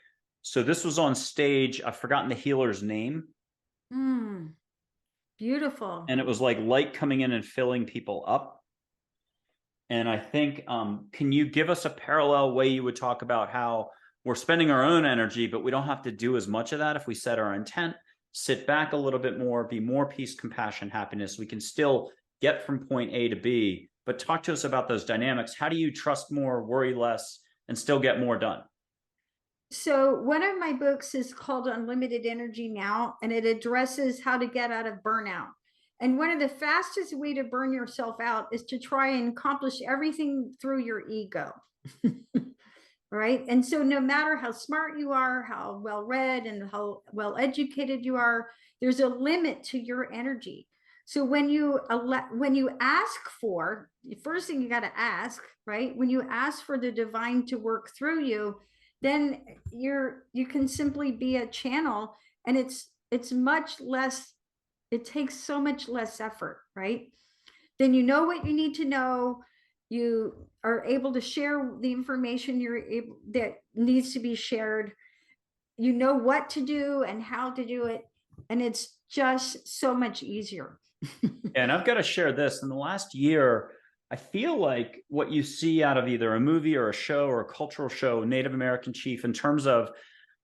So this was on stage. I've forgotten the healer's name. Beautiful. And it was like light coming in and filling people up. And I think, can you give us a parallel way you would talk about how we're spending our own energy, but we don't have to do as much of that if we set our intent, sit back a little bit more, be more peace, compassion, happiness. We can still get from point A to B, but talk to us about those dynamics. How do you trust more, worry less, and still get more done? So one of my books is called Unlimited Energy Now, and it addresses how to get out of burnout. And one of the fastest way to burn yourself out is to try and accomplish everything through your ego. Right. And so no matter how smart you are, how well read and how well educated you are, there's a limit to your energy. So when you ask for, the first thing you got to ask, right? When you ask for the divine to work through you, then you can simply be a channel, and it's much less, it takes so much less effort, right? Then you know what you need to know. You are able to share the information that needs to be shared. You know what to do and how to do it. And it's just so much easier. And I've got to share this. In the last year, I feel like what you see out of either a movie or a show or a cultural show, Native American chief, in terms of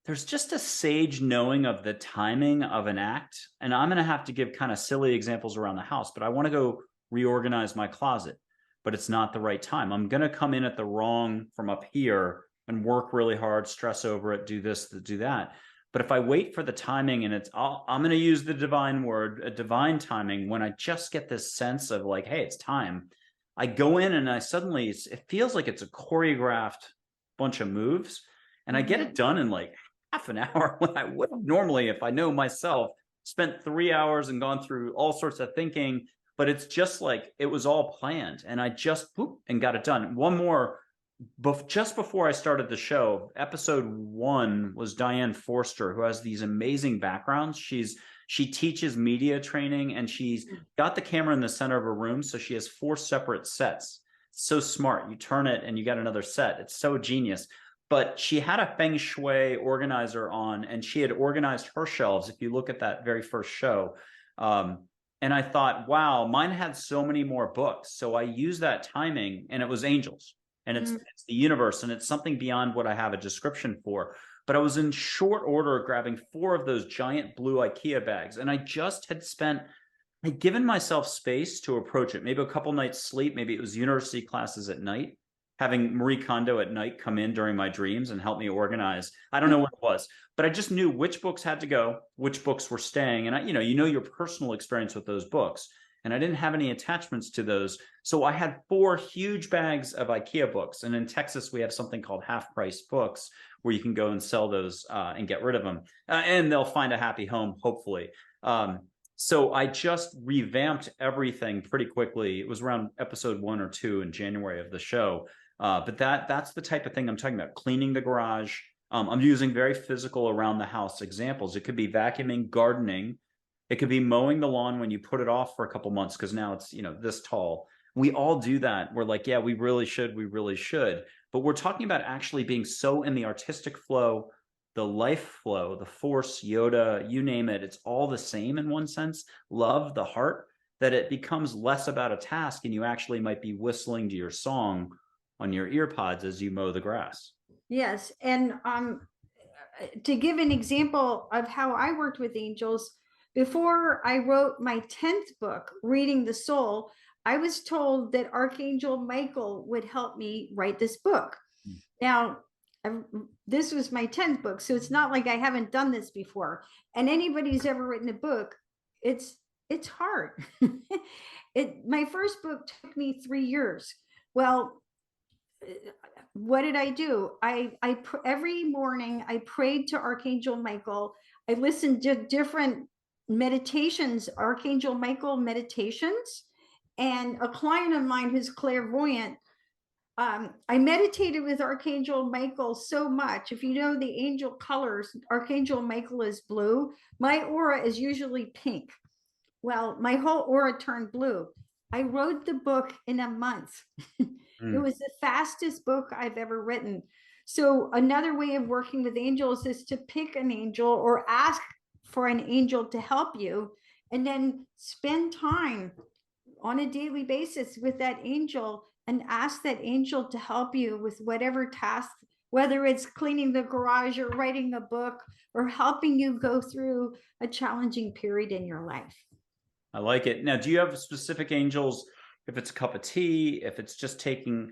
there's just a sage knowing of the timing of an act. And I'm going to have to give kind of silly examples around the house, but I want to go reorganize my closet, but it's not the right time. I'm going to come in at the wrong from up here and work really hard, stress over it, do this, do that. But if I wait for the timing and I'm going to use the divine word, a divine timing, when I just get this sense of like, hey, it's time, I go in and it feels like it's a choreographed bunch of moves, and I get it done in like half an hour when I would have normally, if I know myself, spent 3 hours and gone through all sorts of thinking. But it's just like it was all planned, and I just whoop and got it done. One more, just before I started the show, episode 1 was Diane Forster, who has these amazing backgrounds. She teaches media training, and she's got the camera in the center of her room, so she has 4 separate sets. So smart. You turn it and you got another set. It's so genius. But she had a feng shui organizer on, and she had organized her shelves. If you look at that very first show, and I thought, wow, mine had so many more books. So I used that timing, and it was angels, and it's the universe, and it's something beyond what I have a description for. But I was in short order grabbing 4 of those giant blue IKEA bags, and I just I'd given myself space to approach it. Maybe a couple nights sleep. Maybe it was university classes at night, having Marie Kondo at night come in during my dreams and help me organize. I don't know what it was, but I just knew which books had to go, which books were staying. And you know your personal experience with those books. And I didn't have any attachments to those. So I had 4 huge bags of IKEA books. And in Texas, we have something called half price books where you can go and sell those and get rid of them. And they'll find a happy home, hopefully. So I just revamped everything pretty quickly. It was around episode 1 or 2 in January of the show. But that's the type of thing I'm talking about. Cleaning the garage. I'm using very physical around the house examples. It could be vacuuming, gardening. It could be mowing the lawn when you put it off for a couple months because now it's this tall. We all do that. We're like, yeah, we really should. But we're talking about actually being so in the artistic flow, the life flow, the force, Yoda, you name it. It's all the same in one sense. Love, the heart, that it becomes less about a task, and you actually might be whistling to your song on your ear pods as you mow the grass. Yes. And to give an example of how I worked with angels, before I wrote my 10th book, Reading the Soul, I was told that Archangel Michael would help me write this book. Now, this was my 10th book, so it's not like I haven't done this before. And anybody who's ever written a book, it's hard. My first book took me 3 years. Well, what did I do? Every morning I prayed to Archangel Michael. I listened to different meditations, Archangel Michael meditations, And a client of mine who's clairvoyant, I meditated with Archangel Michael so much. If you know the angel colors, Archangel Michael is blue. My aura is usually pink. Well, my whole aura turned blue. I wrote the book in a month. It was the fastest book I've ever written. So another way of working with angels is to pick an angel or ask for an angel to help you, and then spend time on a daily basis with that angel and ask that angel to help you with whatever task, whether it's cleaning the garage or writing a book or helping you go through a challenging period in your life. I like it. Now, do you have specific angels, if it's a cup of tea, if it's just taking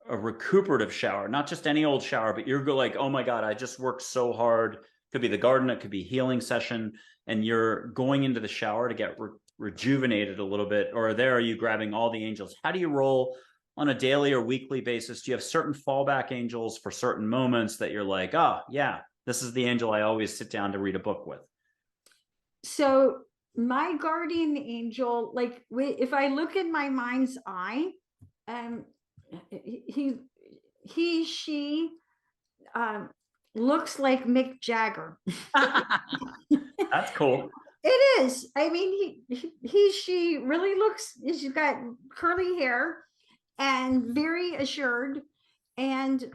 a recuperative shower, not just any old shower, but you're like, oh my God, I just worked so hard. Could be the garden, it could be healing session, and you're going into the shower to get rejuvenated a little bit, or are you grabbing all the angels? How do you roll on a daily or weekly basis? Do you have certain fallback angels for certain moments that you're like, oh yeah, this is the angel I always sit down to read a book with? So my guardian angel, like if I look in my mind's eye, she looks like Mick Jagger. That's cool. It is. I mean, she really looks, she's got curly hair and very assured. And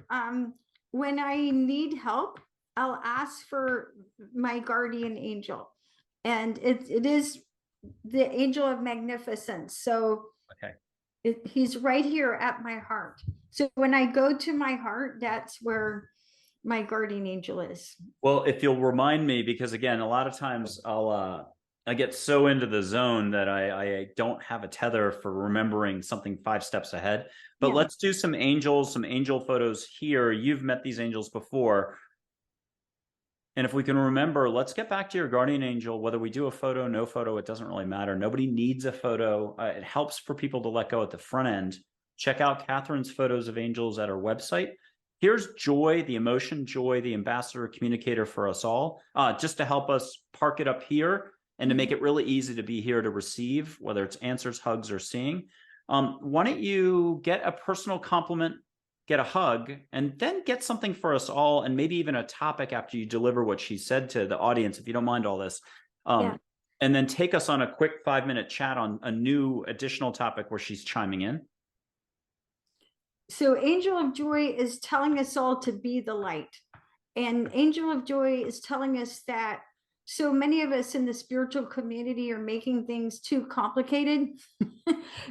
when I need help, I'll ask for my guardian angel. And it is the angel of magnificence. So okay, he's right here at my heart. So when I go to my heart, that's where my guardian angel is. Well, if you'll remind me, because again, a lot of times I get so into the zone that I don't have a tether for remembering something 5 steps ahead. But yeah, let's do some angels, some angel photos here. You've met these angels before. And if we can remember, let's get back to your guardian angel, whether we do a photo, no photo, it doesn't really matter. Nobody needs a photo. It helps for people to let go at the front end. Check out Catherine's photos of angels at our website. Here's Joy, the emotion, Joy, the ambassador communicator for us all, just to help us park it up here and to make it really easy to be here to receive, whether it's answers, hugs, or seeing. Why don't you get a personal compliment, get a hug, and then get something for us all, and maybe even a topic after you deliver what she said to the audience, if you don't mind all this. Yeah. And then take us on a quick 5-minute chat on a new additional topic where she's chiming in. So Angel of Joy is telling us all to be the light. And Angel of Joy is telling us that so many of us in the spiritual community are making things too complicated.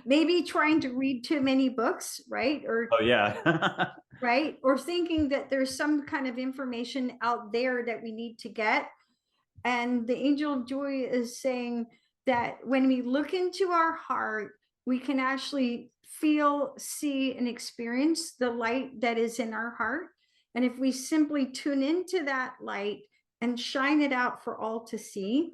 Maybe trying to read too many books, right? Or oh yeah. right? Or thinking that there's some kind of information out there that we need to get. And the Angel of Joy is saying that when we look into our heart, we can actually feel, see, and experience the light that is in our heart. And if we simply tune into that light and shine it out for all to see,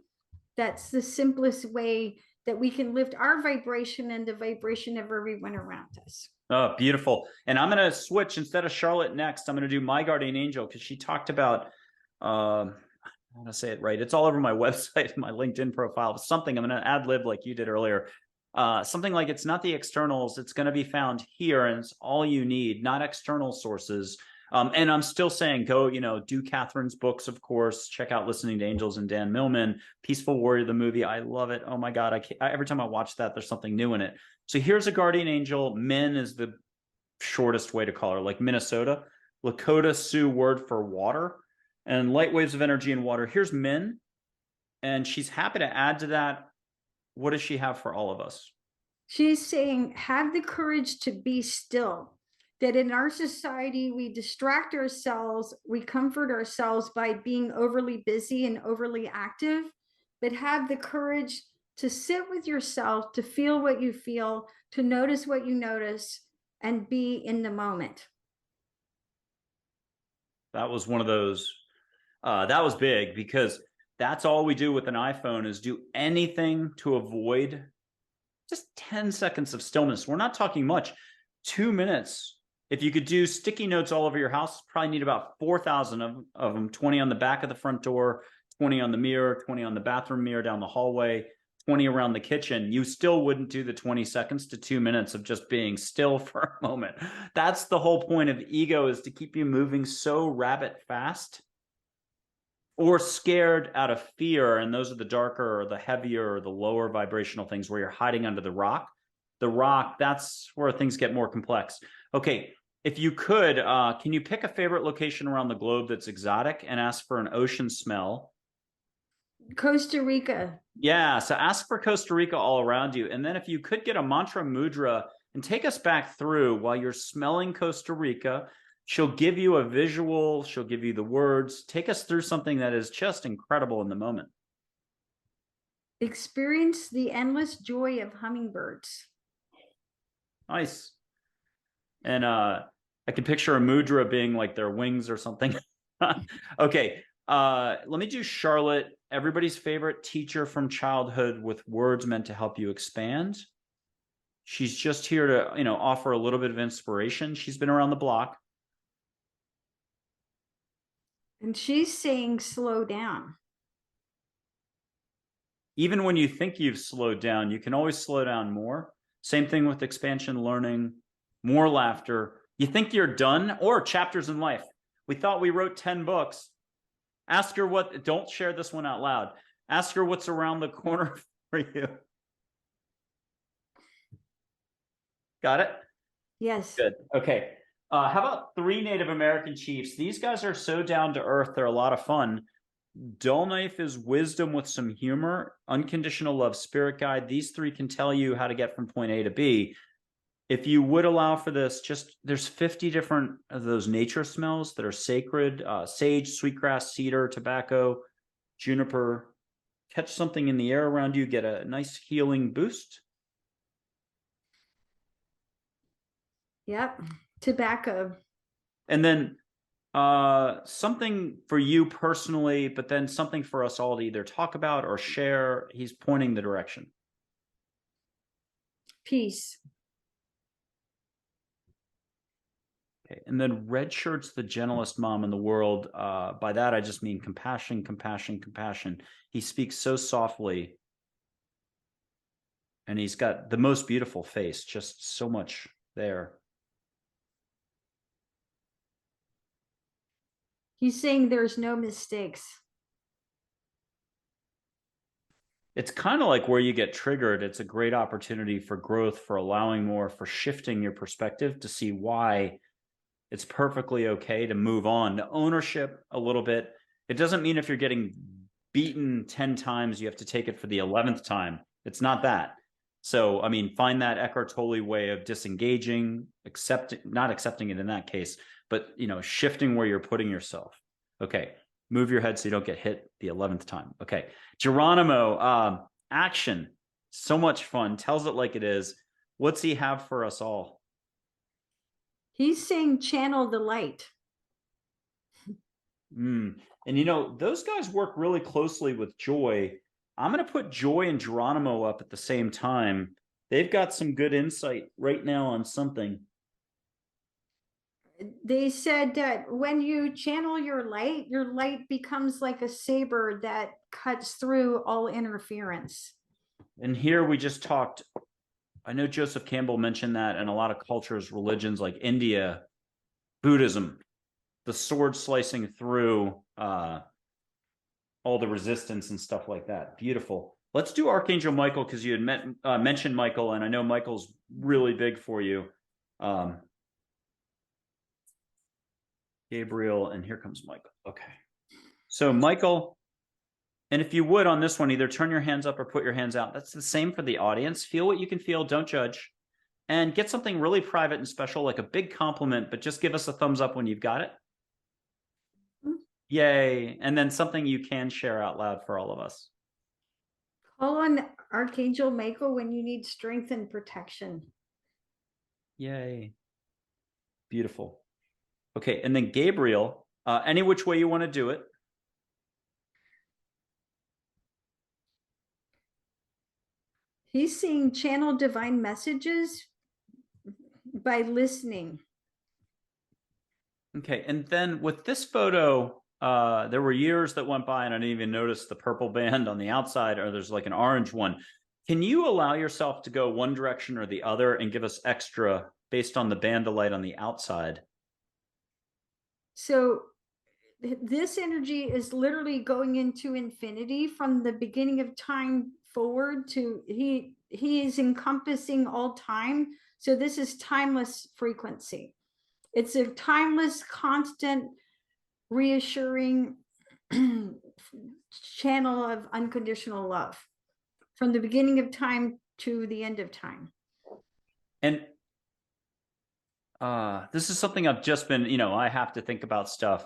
that's the simplest way that we can lift our vibration and the vibration of everyone around us. Oh, beautiful. And I'm going to switch. Instead of Charlotte next, I'm going to do my guardian angel, because she talked about, I want to say it right. It's all over my website, my LinkedIn profile, something I'm going to ad lib like you did earlier. Something like, it's not the externals, it's going to be found here, and it's all you need, not external sources. And I'm still saying, go, do Catherine's books, of course. Check out Listening to Angels and Dan Millman, Peaceful Warrior, the movie. I love it. Oh my God. Every time I watch that, there's something new in it. So here's a guardian angel. Min is the shortest way to call her, like Minnesota. Lakota Sioux word for water, and light waves of energy in water. Here's Min, and she's happy to add to that. What does she have for all of us? She's saying, have the courage to be still. That in our society, we distract ourselves, we comfort ourselves by being overly busy and overly active, but have the courage to sit with yourself, to feel what you feel, to notice what you notice, and be in the moment. That was one of those, that was big, because that's all we do with an iPhone, is do anything to avoid just 10 seconds of stillness. We're not talking much, 2 minutes. If you could do sticky notes all over your house, probably need about 4,000 of them, 20 on the back of the front door, 20 on the mirror, 20 on the bathroom mirror down the hallway, 20 around the kitchen, you still wouldn't do the 20 seconds to 2 minutes of just being still for a moment. That's the whole point of ego, is to keep you moving so rabbit fast or scared out of fear. And those are the darker or the heavier or the lower vibrational things where you're hiding under the rock. The rock, that's where things get more complex. Okay, if you could, can you pick a favorite location around the globe that's exotic and ask for an ocean smell? Costa Rica. Yeah, so ask for Costa Rica all around you. And then if you could get a mantra mudra and take us back through while you're smelling Costa Rica, she'll give you a visual, she'll give you the words. Take us through something that is just incredible in the moment. Experience the endless joy of hummingbirds. Nice. And I can picture a mudra being like their wings or something. Okay, let me do Charlotte, everybody's favorite teacher from childhood with words meant to help you expand. She's just here to, offer a little bit of inspiration. She's been around the block. And she's saying, slow down. Even when you think you've slowed down, you can always slow down more. Same thing with expansion learning, more laughter. You think you're done, or chapters in life. We thought we wrote 10 books. Ask her don't share this one out loud. Ask her what's around the corner for you. Got it? Yes. Good. Okay. How about 3 Native American chiefs? These guys are so down to earth. They're a lot of fun. Dull Knife is wisdom with some humor. Unconditional Love, spirit guide. These 3 can tell you how to get from point A to B. If you would allow for this, there's 50 different of those nature smells that are sacred. Sage, sweetgrass, cedar, tobacco, juniper. Catch something in the air around you, get a nice healing boost. Yep. Tobacco. And then something for you personally, but then something for us all to either talk about or share. He's pointing the direction. Peace. Okay. And then red shirt's the gentlest mom in the world. By that, I just mean compassion, compassion, compassion. He speaks so softly. And he's got the most beautiful face, just so much there. He's saying there's no mistakes. It's kind of like where you get triggered. It's a great opportunity for growth, for allowing more, for shifting your perspective to see why it's perfectly okay to move on to ownership a little bit. It doesn't mean if you're getting beaten 10 times, you have to take it for the 11th time. It's not that. So, I mean, find that Eckhart Tolle way of disengaging, not accepting it in that case, but, shifting where you're putting yourself. Okay. Move your head so you don't get hit the 11th time. Okay. Geronimo, action. So much fun. Tells it like it is. What's he have for us all? He's saying channel the light. And those guys work really closely with Joy. I'm going to put Joy and Geronimo up at the same time. They've got some good insight right now on something. They said that when you channel your light becomes like a saber that cuts through all interference. And here we just talked, I know Joseph Campbell mentioned that in a lot of cultures, religions like India, Buddhism, the sword slicing through all the resistance and stuff like that. Beautiful. Let's do Archangel Michael, because you had mentioned Michael, and I know Michael's really big for you. Gabriel, and here comes Michael. Okay. So Michael, and if you would on this one, either turn your hands up or put your hands out. That's the same for the audience. Feel what you can feel. Don't judge. And get something really private and special, like a big compliment, but just give us a thumbs up when you've got it. Yay. And then something you can share out loud for all of us. Call on Archangel Michael when you need strength and protection. Yay. Beautiful. Okay. And then Gabriel, any which way you want to do it. He's seeing channel divine messages by listening. Okay. And then with this photo, there were years that went by and I didn't even notice the purple band on the outside, or there's like an orange one. Can you allow yourself to go one direction or the other and give us extra based on the band of light on the outside? So this energy is literally going into infinity from the beginning of time forward to he is encompassing all time. So this is timeless frequency. It's a timeless, constant, reassuring channel of unconditional love from the beginning of time to the end of time. And this is something I've just been, I have to think about stuff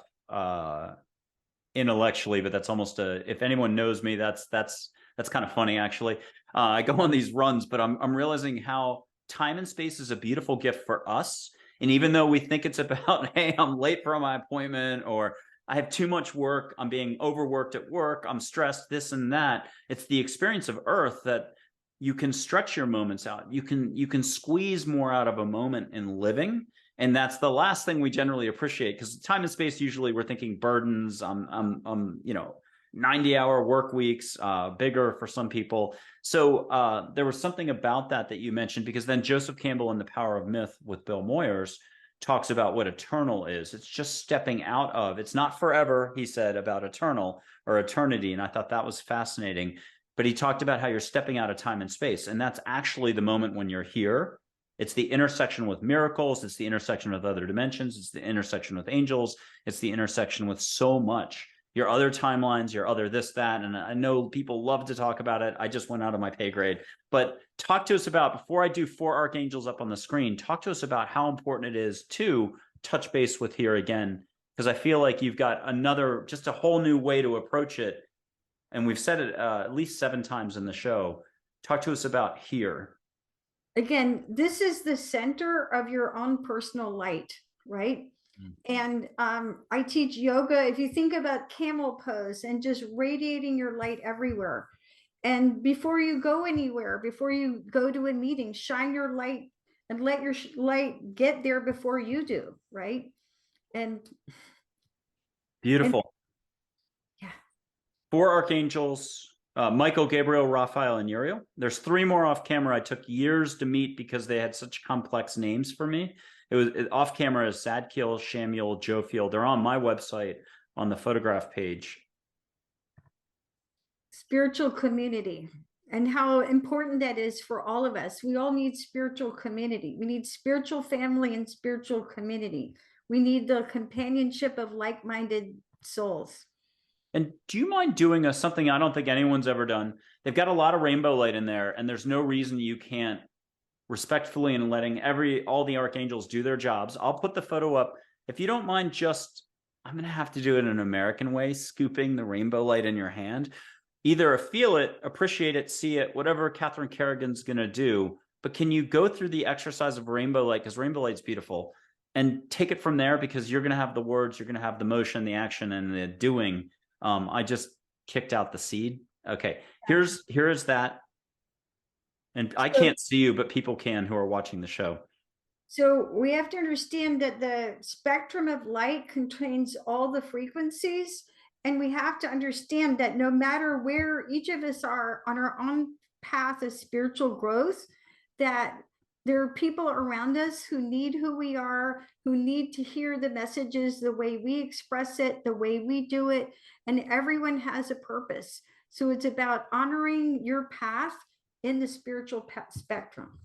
intellectually, but that's almost if anyone knows me, that's kind of funny, actually. I go on these runs, but I'm realizing how time and space is a beautiful gift for us. And even though we think it's about, hey, I'm late for my appointment, or I have too much work, I'm being overworked at work, I'm stressed, this and that, it's the experience of Earth that you can stretch your moments out. You can squeeze more out of a moment in living. And that's the last thing we generally appreciate, because time and space, usually we're thinking burdens, 90-hour work weeks, bigger for some people. So there was something about that you mentioned, because then Joseph Campbell in The Power of Myth with Bill Moyers talks about what eternal is. It's just stepping out of, it's not forever, he said, about eternal or eternity. And I thought that was fascinating. But he talked about how you're stepping out of time and space. And that's actually the moment when you're here. It's the intersection with miracles. It's the intersection with other dimensions. It's the intersection with angels. It's the intersection with so much. Your other timelines, your other this, that. And I know people love to talk about it. I just went out of my pay grade. But talk to us about, before I do 4 archangels up on the screen, talk to us about how important it is to touch base with here again. Because I feel like you've got just a whole new way to approach it. And we've said it at least 7 times in the show. Talk to us about here. Again, this is the center of your own personal light, right? And I teach yoga. If you think about camel pose and just radiating your light everywhere. And before you go anywhere, before you go to a meeting, shine your light and let your light get there before you do, right? And beautiful. Yeah. 4 archangels, Michael, Gabriel, Raphael, and Uriel. There's 3 more off camera. I took years to meet because they had such complex names for me. Off camera is Sadkiel, Shamuel, Jophiel. They're on my website on the photograph page. Spiritual community, and how important that is for all of us. We all need spiritual community. We need spiritual family and spiritual community. We need the companionship of like-minded souls. And do you mind doing something I don't think anyone's ever done? They've got a lot of rainbow light in there, and there's no reason you can't, respectfully and letting all the archangels do their jobs. I'll put the photo up. If you don't mind, I'm going to have to do it in an American way, scooping the rainbow light in your hand. Either feel it, appreciate it, see it, whatever Catherine Carrigan's going to do. But can you go through the exercise of rainbow light, because rainbow light's beautiful, and take it from there, because you're going to have the words, you're going to have the motion, the action, and the doing. I just kicked out the seed. Okay, here is that. And I can't see you, but people can who are watching the show. So we have to understand that the spectrum of light contains all the frequencies. And we have to understand that no matter where each of us are on our own path of spiritual growth, that there are people around us who need who we are, who need to hear the messages, the way we express it, the way we do it, and everyone has a purpose. So it's about honoring your path in the spiritual spectrum.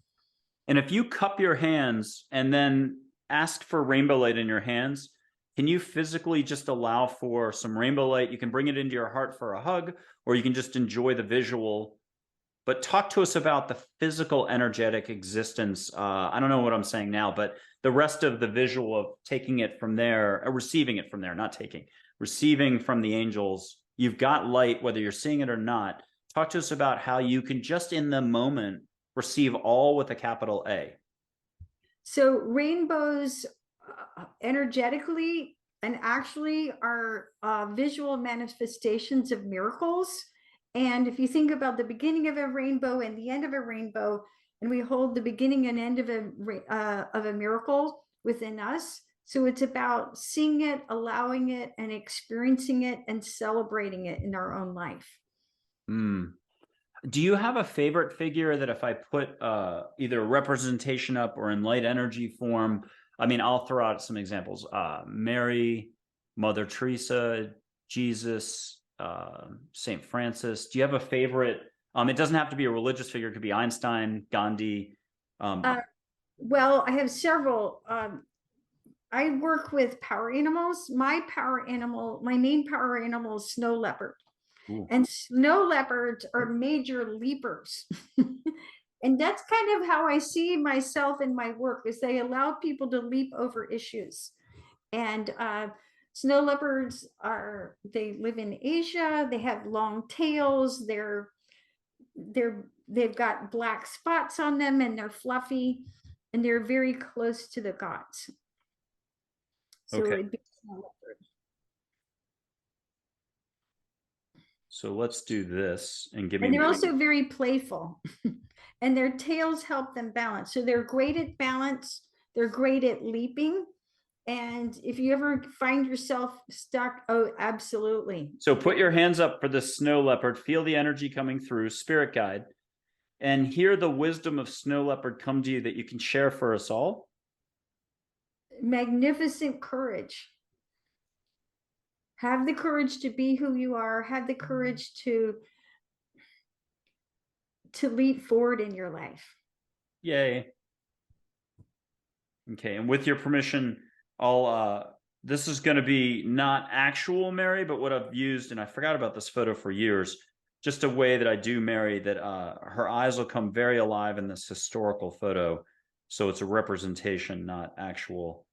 And if you cup your hands and then ask for rainbow light in your hands, can you physically just allow for some rainbow light? You can bring it into your heart for a hug, or you can just enjoy the visual. But talk to us about the physical, energetic existence. I don't know what I'm saying now, but the rest of the visual of taking it from there, receiving it from there, not taking, receiving from the angels. You've got light, whether you're seeing it or not. Talk to us about how you can just in the moment receive all with a capital A. So rainbows energetically and actually are visual manifestations of miracles. And if you think about the beginning of a rainbow and the end of a rainbow, and we hold the beginning and end of a miracle within us, So it's about seeing it, allowing it, and experiencing it and celebrating it in our own life. Do you have a favorite figure that if I put either representation up or in light energy form, I mean, I'll throw out some examples. Mary, Mother Teresa, Jesus, St. Francis. Do you have a favorite? It doesn't have to be a religious figure. It could be Einstein, Gandhi. Well, I have several. I work with power animals. My main power animal is snow leopard. Ooh. And snow leopards are major leapers. And that's kind of how I see myself in my work, is they allow people to leap over issues. And snow leopards they live in Asia. They have long tails. They've got black spots on them, and they're fluffy, and they're very close to the gods. So okay. it'd be snow leopard. So let's do this and give me. And they're also very playful, and their tails help them balance. So they're great at balance. They're great at leaping. And if you ever find yourself stuck, oh, absolutely. So put your hands up for the snow leopard. Feel the energy coming through, spirit guide, and hear the wisdom of snow leopard come to you that you can share for us all. Magnificent courage. Have the courage to be who you are. Have the courage to leap forward in your life. Yay. Okay, and with your permission, this is going to be not actual Mary, but what I've used, and I forgot about this photo for years, just a way that I do Mary, that her eyes will come very alive in this historical photo. So it's a representation, not actual.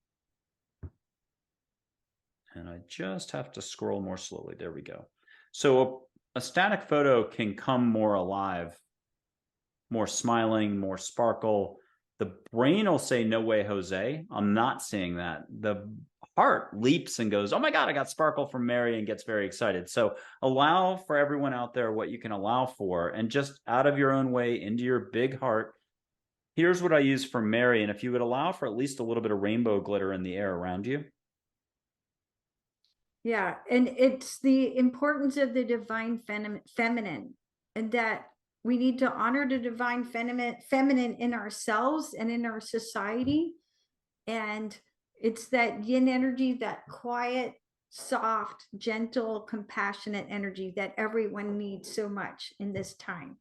And I just have to scroll more slowly. There we go. So a static photo can come more alive, more smiling, more sparkle. The brain will say, no way, Jose. I'm not seeing that. The heart leaps and goes, oh my God, I got sparkle from Mary, and gets very excited. So allow for everyone out there what you can allow for, and just out of your own way into your big heart. Here's what I use for Mary. And if you would allow for at least a little bit of rainbow glitter in the air around you. Yeah, and it's the importance of the divine feminine, and that we need to honor the divine feminine in ourselves and in our society. And it's that yin energy, that quiet, soft, gentle, compassionate energy that everyone needs so much in this time.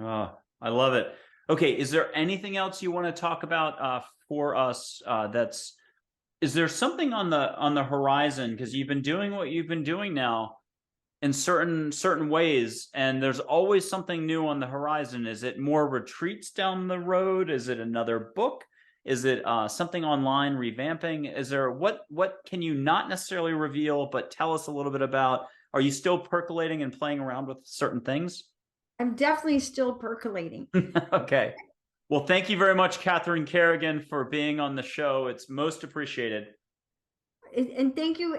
Oh, I love it. Okay, is there anything else you want to talk about for us is there something on the horizon? Because you've been doing what you've been doing now in certain ways, and there's always something new on the horizon. Is it more retreats down the road? Is it another book? Is it something online revamping? Is there what can you not necessarily reveal, but tell us a little bit about? Are you still percolating and playing around with certain things? I'm definitely still percolating. Okay. Well, thank you very much, Catherine Carrigan, for being on the show. It's most appreciated. And thank you,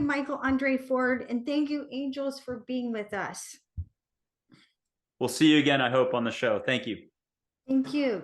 Michael Andre Ford, and thank you, Angels, for being with us. We'll see you again, I hope, on the show. Thank you. Thank you.